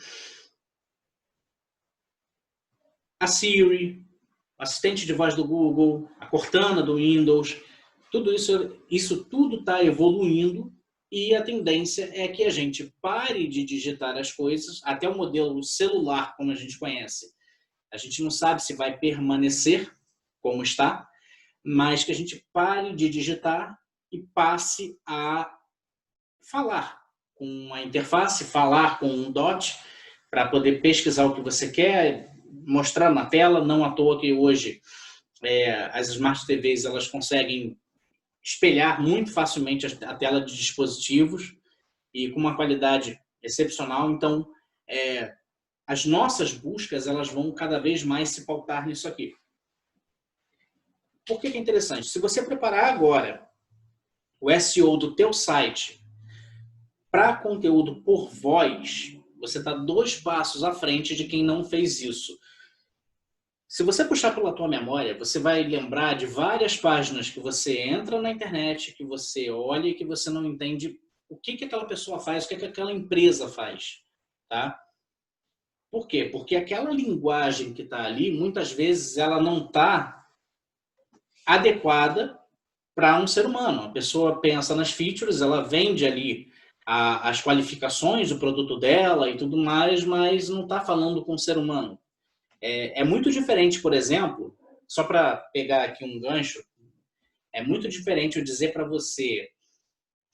a Siri, assistente de voz do Google, a Cortana do Windows, tudo isso tudo está evoluindo e a tendência é que a gente pare de digitar as coisas, até o modelo celular, como a gente conhece. A gente não sabe se vai permanecer como está, mas que a gente pare de digitar e passe a falar com a interface, falar com um DOT, para poder pesquisar o que você quer, mostrar na tela. Não à toa que hoje As Smart TVs elas conseguem espelhar muito facilmente a tela de dispositivos e com uma qualidade excepcional. Então, as nossas buscas elas vão cada vez mais se pautar nisso aqui. Por que é interessante? Se você preparar agora o SEO do teu site para conteúdo por voz, você está 2 passos à frente de quem não fez isso. Se você puxar pela tua memória, você vai lembrar de várias páginas que você entra na internet, que você olha e que você não entende o que aquela pessoa faz, o que aquela empresa faz, tá? Por quê? Porque aquela linguagem que está ali, muitas vezes, ela não está adequada para um ser humano. A pessoa pensa nas features, ela vende ali as qualificações do produto dela e tudo mais, mas não está falando com o ser humano. É muito diferente, por exemplo, só para pegar aqui um gancho, é muito diferente eu dizer para você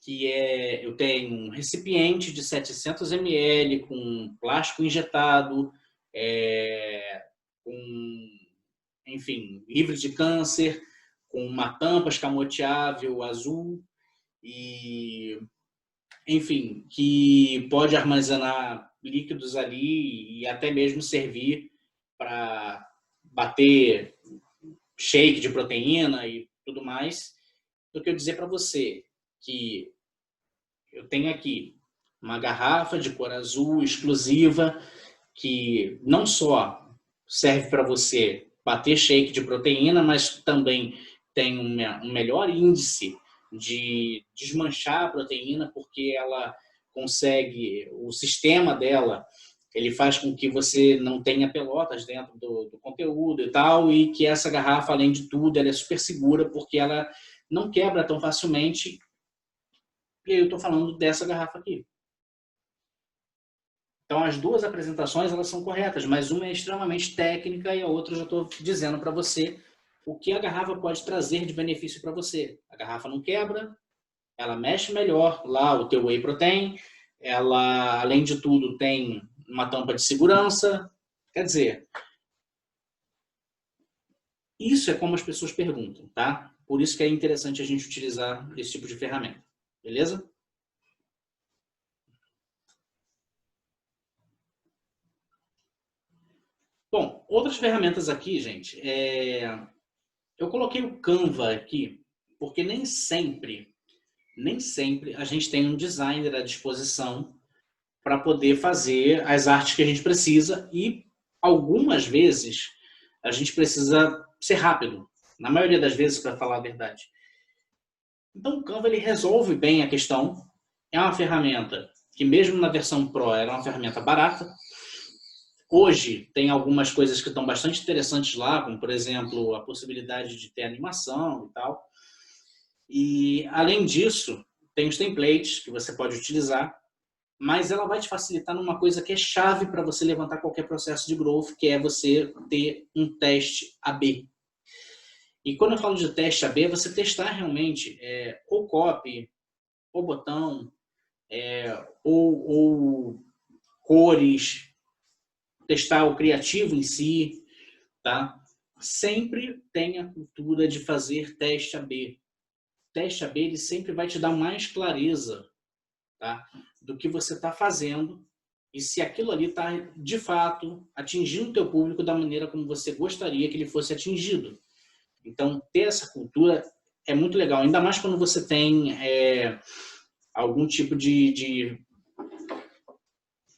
que eu tenho um recipiente de 700 ml com plástico injetado, enfim, livre de câncer, com uma tampa escamoteável azul e, enfim, que pode armazenar líquidos ali e até mesmo servir para bater shake de proteína e tudo mais, do que eu dizer para você que eu tenho aqui uma garrafa de cor azul exclusiva que não só serve para você bater shake de proteína, mas também tem um melhor índice de desmanchar a proteína, porque ela consegue, o sistema dela, ele faz com que você não tenha pelotas dentro do conteúdo e tal, e que essa garrafa, além de tudo, ela é super segura, porque ela não quebra tão facilmente. E eu estou falando dessa garrafa aqui. Então, as 2 apresentações elas são corretas, mas uma é extremamente técnica e a outra eu já estou dizendo para você o que a garrafa pode trazer de benefício para você. A garrafa não quebra, ela mexe melhor lá o teu whey protein, ela, além de tudo, tem uma tampa de segurança. Quer dizer, isso é como as pessoas perguntam, tá? Por isso que é interessante a gente utilizar esse tipo de ferramenta. Beleza? Bom, outras ferramentas aqui, gente, eu coloquei o Canva aqui, porque nem sempre a gente tem um designer à disposição para poder fazer as artes que a gente precisa e algumas vezes a gente precisa ser rápido, na maioria das vezes, para falar a verdade. Então o Canva ele resolve bem a questão, é uma ferramenta que mesmo na versão Pro era uma ferramenta barata. Hoje tem algumas coisas que estão bastante interessantes lá, como por exemplo a possibilidade de ter animação e tal. E além disso, tem os templates que você pode utilizar, mas ela vai te facilitar numa coisa que é chave para você levantar qualquer processo de growth, que é você ter um teste AB. E quando eu falo de teste AB, é você testar realmente ou copy, ou botão, ou cores, testar o criativo em si, tá? Sempre tenha a cultura de fazer teste AB. Teste AB ele sempre vai te dar mais clareza, tá? Do que você está fazendo e se aquilo ali está, de fato, atingindo o teu público da maneira como você gostaria que ele fosse atingido. Então, ter essa cultura é muito legal, ainda mais quando você tem algum tipo de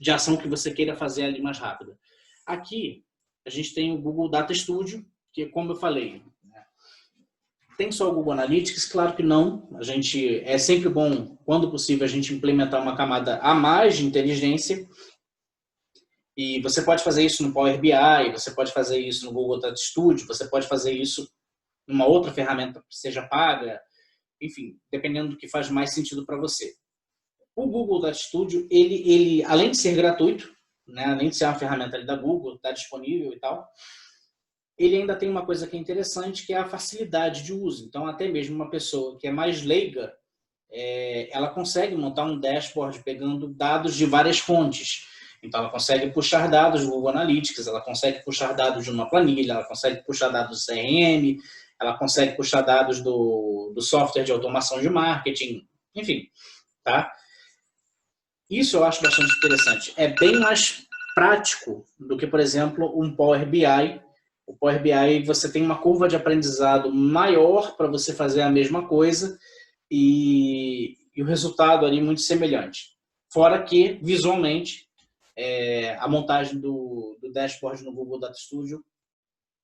ação que você queira fazer ali mais rápida. Aqui, a gente tem o Google Data Studio, que, como eu falei, tem só o Google Analytics? Claro que não. É sempre bom, quando possível, a gente implementar uma camada a mais de inteligência. E você pode fazer isso no Power BI, você pode fazer isso no Google Data Studio, você pode fazer isso numa outra ferramenta que seja paga, enfim, dependendo do que faz mais sentido para você. O Google Data Studio, ele além de ser gratuito, né, além de ser uma ferramenta ali da Google, está disponível e tal, ele ainda tem uma coisa que é interessante, que é a facilidade de uso. Então, até mesmo uma pessoa que é mais leiga, ela consegue montar um dashboard pegando dados de várias fontes. Então, ela consegue puxar dados do Google Analytics, ela consegue puxar dados de uma planilha, ela consegue puxar dados do CRM, ela consegue puxar dados do software de automação de marketing, enfim, tá? Isso eu acho bastante interessante. É bem mais prático do que, por exemplo, um Power BI. O Power BI, você tem uma curva de aprendizado maior para você fazer a mesma coisa e o resultado ali muito semelhante. Fora que, visualmente, a montagem do dashboard no Google Data Studio,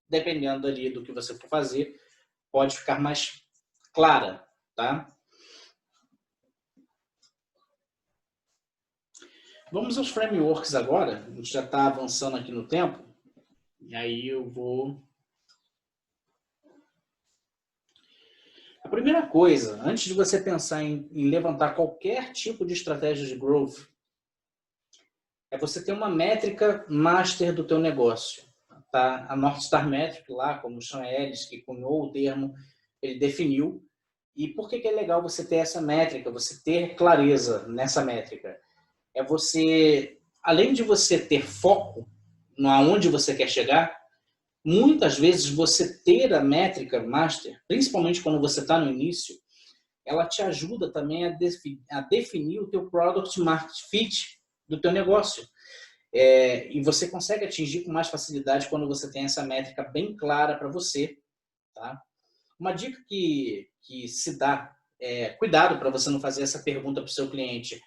dependendo ali do que você for fazer, pode ficar mais clara, tá? Vamos aos frameworks agora. A gente já está avançando aqui no tempo. E aí eu vou... A primeira coisa, antes de você pensar em levantar qualquer tipo de estratégia de growth, é você ter uma métrica master do teu negócio. Tá? A North Star Metric lá, como o Sean Ellis, que cunhou o termo, ele definiu. E por que é legal você ter essa métrica, você ter clareza nessa métrica? É você, além de você ter foco aonde você quer chegar, muitas vezes você ter a métrica master, principalmente quando você está no início, ela te ajuda também a definir o teu product market fit do teu negócio. E você consegue atingir com mais facilidade quando você tem essa métrica bem clara para você. Tá? Uma dica que se dá, cuidado para você não fazer essa pergunta para o seu cliente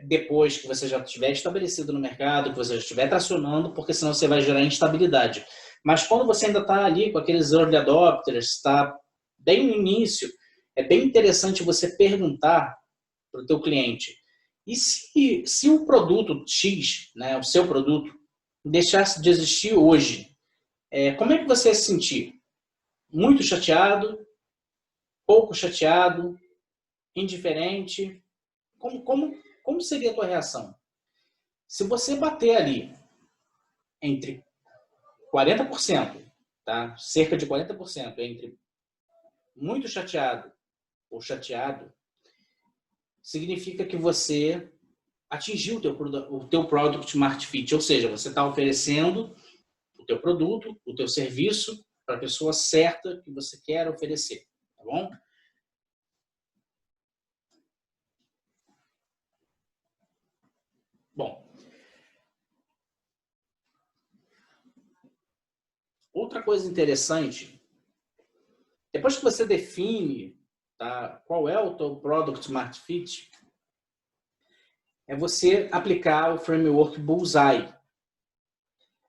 depois que você já estiver estabelecido no mercado, que você já estiver tracionando, porque senão você vai gerar instabilidade. Mas quando você ainda está ali com aqueles early adopters, está bem no início, é bem interessante você perguntar para o teu cliente: e se o produto X, né, o seu produto, deixasse de existir hoje, como é que você ia se sentir? Muito chateado? Pouco chateado? Indiferente? Como seria a tua reação? Se você bater ali entre 40%, tá? Cerca de 40% entre muito chateado ou chateado, significa que você atingiu o teu product market fit, ou seja, você está oferecendo o teu produto, o teu serviço para a pessoa certa que você quer oferecer, tá bom? Bom, outra coisa interessante, depois que você define, tá, qual é o teu product market fit, é você aplicar o framework Bullseye.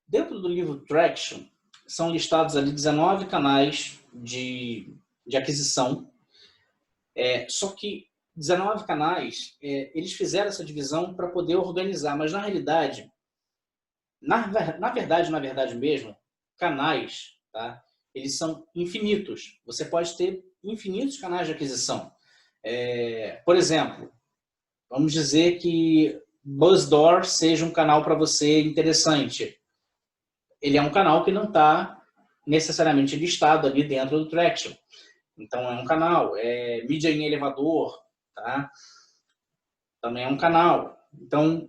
Dentro do livro Traction, são listados ali 19 canais de aquisição, só que 19 canais, eles fizeram essa divisão para poder organizar, mas na realidade, na verdade mesmo, canais, tá? Eles são infinitos. Você pode ter infinitos canais de aquisição. Por exemplo, vamos dizer que BuzzDoor seja um canal para você interessante. Ele é um canal que não está necessariamente listado ali dentro do Traction. Então, é um canal. Mídia em elevador, tá? Também é um canal. Então,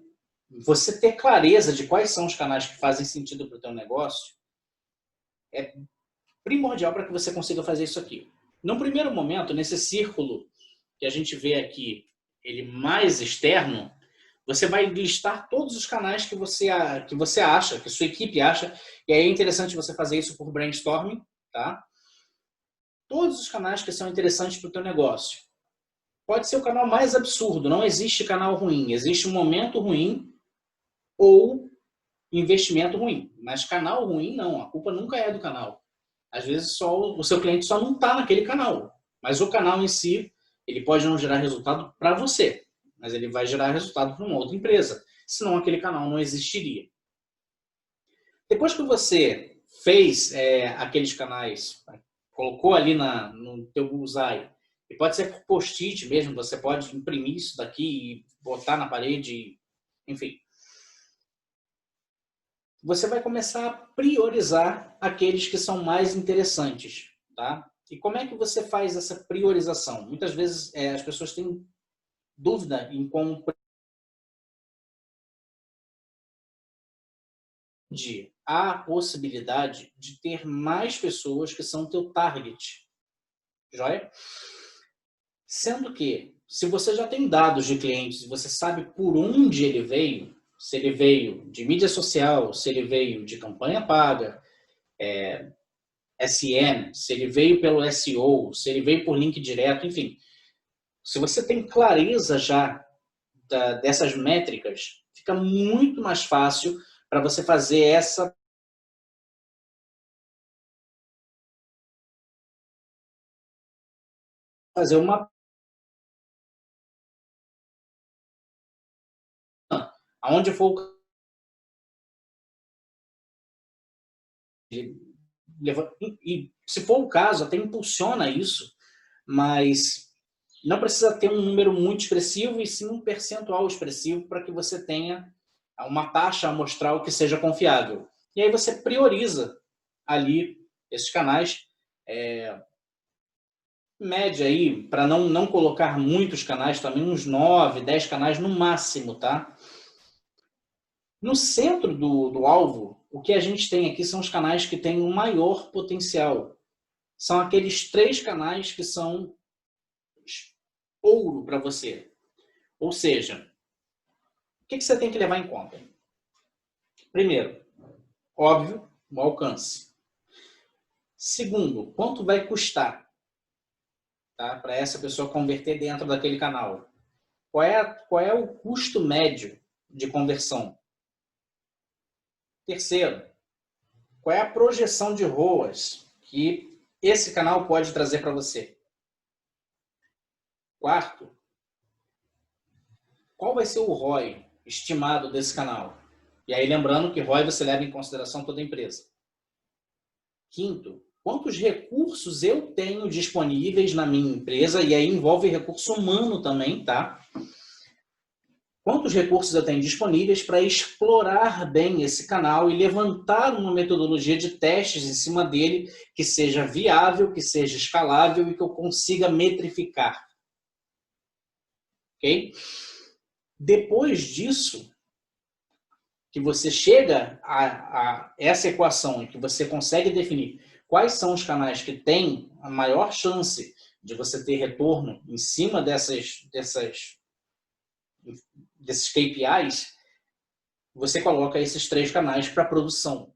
você ter clareza de quais são os canais que fazem sentido para o teu negócio é primordial para que você consiga fazer isso aqui. No primeiro momento, nesse círculo que a gente vê aqui, ele mais externo, você vai listar todos os canais que você acha, que sua equipe acha, e aí é interessante você fazer isso por brainstorming, tá? Todos os canais que são interessantes para o teu negócio. Pode ser o canal mais absurdo, não existe canal ruim, existe um momento ruim ou investimento ruim, mas canal ruim não, a culpa nunca é do canal. Às vezes só o seu cliente só não está naquele canal, mas o canal em si, ele pode não gerar resultado para você, mas ele vai gerar resultado para uma outra empresa, senão aquele canal não existiria. Depois que você fez aqueles canais, colocou ali no teu bullseye, e pode ser por post-it mesmo, você pode imprimir isso daqui e botar na parede, enfim. Você vai começar a priorizar aqueles que são mais interessantes, tá? E como é que você faz essa priorização? Muitas vezes as pessoas têm dúvida em como há a possibilidade de ter mais pessoas que são teu target. Joia? Sendo que, se você já tem dados de clientes e você sabe por onde ele veio, se ele veio de mídia social, se ele veio de campanha paga, SEM, se ele veio pelo SEO, se ele veio por link direto, enfim. Se você tem clareza já dessas métricas, fica muito mais fácil para você fazer uma aonde for e se for o caso, até impulsiona isso, mas não precisa ter um número muito expressivo e sim um percentual expressivo para que você tenha uma taxa amostral que seja confiável. E aí você prioriza ali esses canais, média aí, para não colocar muitos canais, também uns 9, 10 canais no máximo, tá? No centro do alvo, o que a gente tem aqui são os canais que têm um maior potencial. São aqueles 3 canais que são ouro para você. Ou seja, o que você tem que levar em conta? Primeiro, óbvio, o alcance. Segundo, quanto vai custar, tá, para essa pessoa converter dentro daquele canal? Qual é o custo médio de conversão? Terceiro, qual é a projeção de ROAS que esse canal pode trazer para você? Quarto, qual vai ser o ROI estimado desse canal? E aí lembrando que ROI você leva em consideração toda a empresa. Quinto, quantos recursos eu tenho disponíveis na minha empresa? E aí envolve recurso humano também, tá? Quantos recursos eu tenho disponíveis para explorar bem esse canal e levantar uma metodologia de testes em cima dele que seja viável, que seja escalável e que eu consiga metrificar. Ok? Depois disso, que você chega a essa equação e que você consegue definir quais são os canais que têm a maior chance de você ter retorno em cima desses KPIs, você coloca esses 3 canais para produção.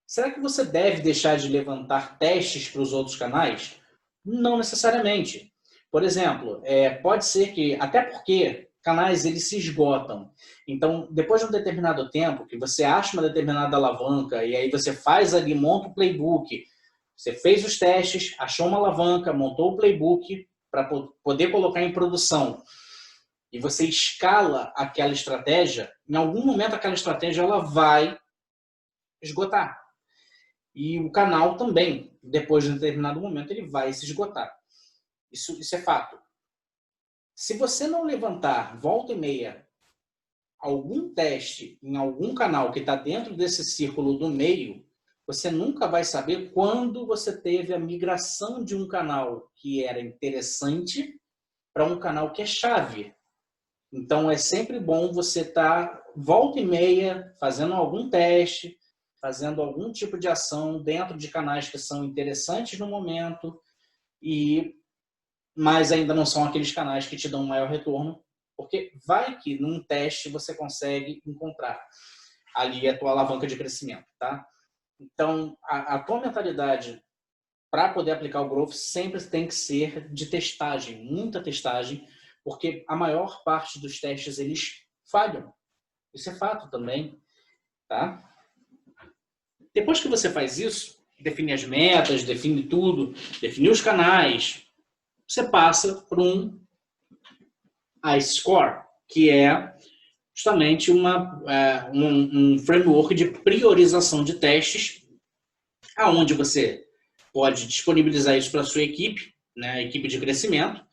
Será que você deve deixar de levantar testes para os outros canais? Não necessariamente. Por exemplo, pode ser que, até porque canais eles se esgotam. Então, depois de um determinado tempo, que você acha uma determinada alavanca e aí você faz ali, monta o playbook, você fez os testes, achou uma alavanca, montou o playbook para poder colocar em produção e você escala aquela estratégia, em algum momento aquela estratégia ela vai esgotar. E o canal também, depois de um determinado momento, ele vai se esgotar. Isso é fato. Se você não levantar, volta e meia, algum teste em algum canal que está dentro desse círculo do meio, você nunca vai saber quando você teve a migração de um canal que era interessante para um canal que é chave. Então, é sempre bom você estar, volta e meia, fazendo algum teste, fazendo algum tipo de ação dentro de canais que são interessantes no momento, mas ainda não são aqueles canais que te dão um maior retorno, porque vai que num teste você consegue encontrar ali a tua alavanca de crescimento, tá? Então, a tua mentalidade para poder aplicar o Growth sempre tem que ser de testagem, muita testagem, porque a maior parte dos testes eles falham. Isso é fato também, tá? Depois que você faz isso, define as metas, define tudo, define os canais, você passa por um iScore, que é justamente um framework de priorização de testes, aonde você pode disponibilizar isso para a sua equipe, né, a equipe de crescimento,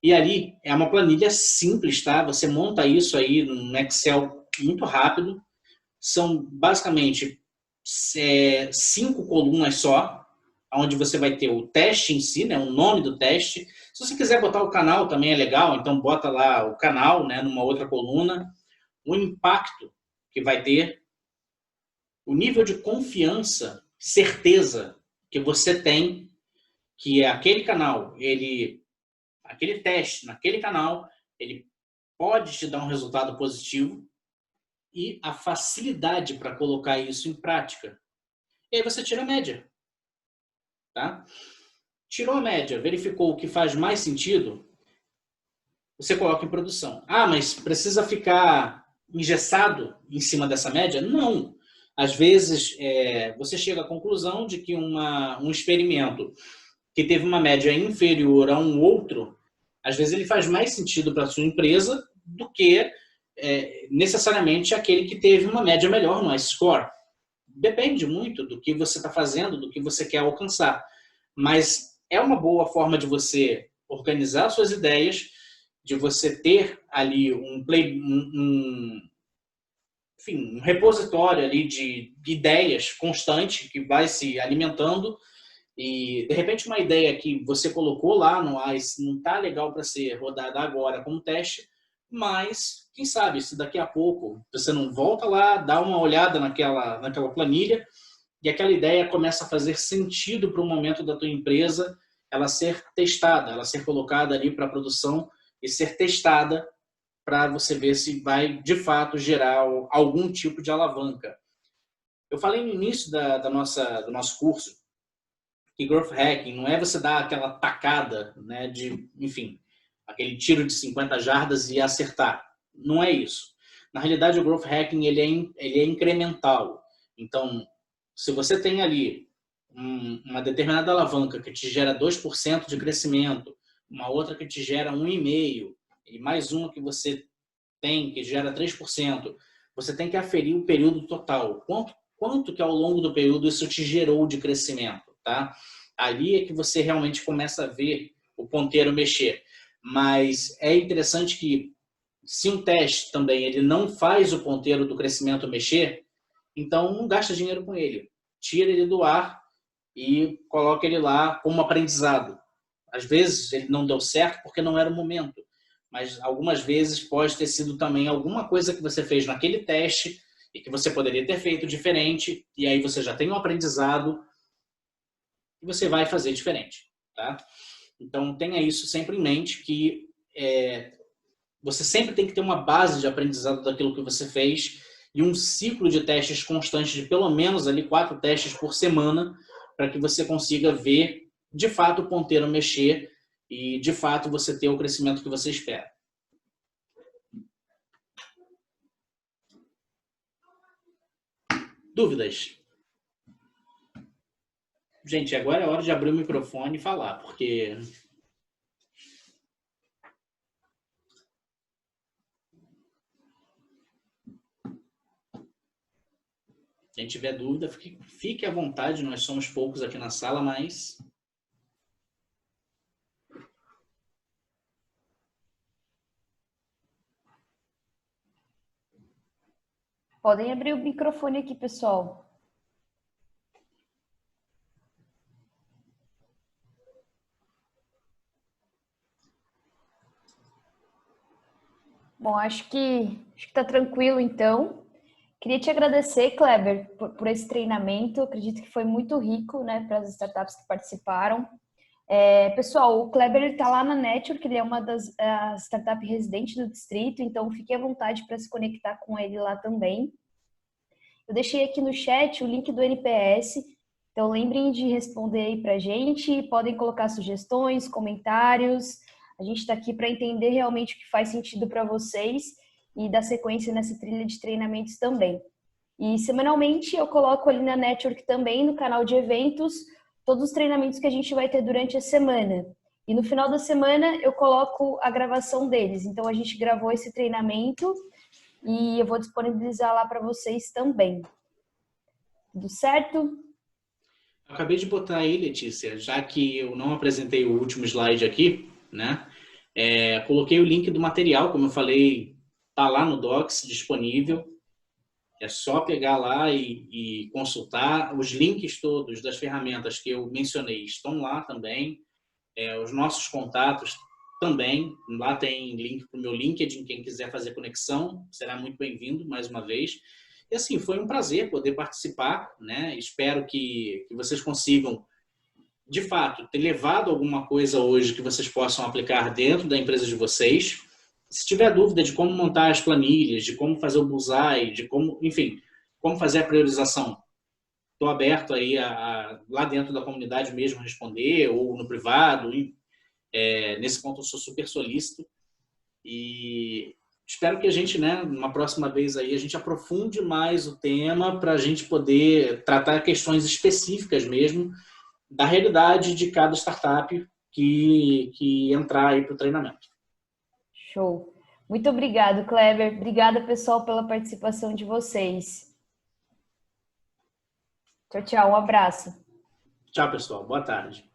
e ali é uma planilha simples, tá? Você monta isso aí no Excel muito rápido. São basicamente 5 colunas só, onde você vai ter o teste em si, né? O nome do teste. Se você quiser botar o canal também é legal, então bota lá o canal, né? Numa outra coluna. O impacto que vai ter, o nível de confiança, certeza que você tem que aquele canal, aquele teste naquele canal, ele pode te dar um resultado positivo e a facilidade para colocar isso em prática. E aí você tira a média. Tá? Tirou a média, verificou o que faz mais sentido, você coloca em produção. Ah, mas precisa ficar engessado em cima dessa média? Não. Às vezes, você chega à conclusão de que um experimento que teve uma média inferior a um outro, às vezes ele faz mais sentido para a sua empresa do que necessariamente aquele que teve uma média melhor no iScore. Depende muito do que você está fazendo, do que você quer alcançar. Mas é uma boa forma de você organizar suas ideias, de você ter ali enfim, um repositório ali de ideias constante que vai se alimentando e, de repente, uma ideia que você colocou lá no ICE não está legal para ser rodada agora como teste, mas, quem sabe, se daqui a pouco você não volta lá, dá uma olhada naquela planilha e aquela ideia começa a fazer sentido para o momento da tua empresa, ela ser testada, ela ser colocada ali para produção e ser testada para você ver se vai, de fato, gerar algum tipo de alavanca. Eu falei no início do nosso curso que growth hacking não é você dar aquela tacada, né, enfim, aquele tiro de 50 jardas e acertar. Não é isso. Na realidade, o growth hacking ele é incremental. Então, se você tem ali uma determinada alavanca que te gera 2% de crescimento, uma outra que te gera 1,5%, e mais uma que você tem que gera 3%, você tem que aferir o período total. Quanto que ao longo do período isso te gerou de crescimento, tá? Ali é que você realmente começa a ver o ponteiro mexer. Mas é interessante que se um teste também ele não faz o ponteiro do crescimento mexer, então não gasta dinheiro com ele. Tira ele do ar e coloca ele lá como aprendizado. Às vezes ele não deu certo porque não era o momento, mas algumas vezes pode ter sido também alguma coisa que você fez naquele teste e que você poderia ter feito diferente, e aí você já tem um aprendizado e você vai fazer diferente, tá? Então tenha isso sempre em mente, que você sempre tem que ter uma base de aprendizado daquilo que você fez e um ciclo de testes constantes de pelo menos ali 4 testes por semana para que você consiga ver de fato o ponteiro mexer e de fato você ter o crescimento que você espera. Dúvidas? Gente, agora é hora de abrir o microfone e falar, porque quem tiver dúvida, fique à vontade, nós somos poucos aqui na sala, mas Podem abrir o microfone aqui, pessoal. Bom, acho que está tranquilo, então. Queria te agradecer, Kleber, por esse treinamento. Acredito que foi muito rico, né, para as startups que participaram. Pessoal, o Kleber está lá na Network, ele é uma das startups residentes do distrito, então fique à vontade para se conectar com ele lá também. Eu deixei aqui no chat o link do NPS, então lembrem de responder aí para a gente, podem colocar sugestões, comentários. A gente está aqui para entender realmente o que faz sentido para vocês e dar sequência nessa trilha de treinamentos também. E semanalmente eu coloco ali na Network também, no canal de eventos, todos os treinamentos que a gente vai ter durante a semana. E no final da semana eu coloco a gravação deles. Então a gente gravou esse treinamento e eu vou disponibilizar lá para vocês também. Tudo certo? acabei de botar aí, Letícia, já que eu não apresentei o último slide aqui, né? Coloquei o link do material, como eu falei, tá lá no Docs disponível. É só pegar lá e consultar. Os links todos das ferramentas que eu mencionei estão lá também. Os nossos contatos também. Lá tem link para o meu LinkedIn. Quem quiser fazer conexão será muito bem-vindo, mais uma vez. E assim, foi um prazer poder participar, né? Espero que vocês consigam, de fato, ter levado alguma coisa hoje que vocês possam aplicar dentro da empresa de vocês. Se tiver dúvida de como montar as planilhas, de como fazer o bullseye, de como, enfim, como fazer a priorização, estou aberto aí lá dentro da comunidade mesmo responder, ou no privado. Nesse ponto eu sou super solícito. E espero que a gente, né, numa próxima vez aí, a gente aprofunde mais o tema para a gente poder tratar questões específicas mesmo da realidade de cada startup que entrar aí para o treinamento. Show. Muito obrigado, Kleber. Obrigada, pessoal, pela participação de vocês. Tchau, tchau. Um abraço. Tchau, pessoal. Boa tarde.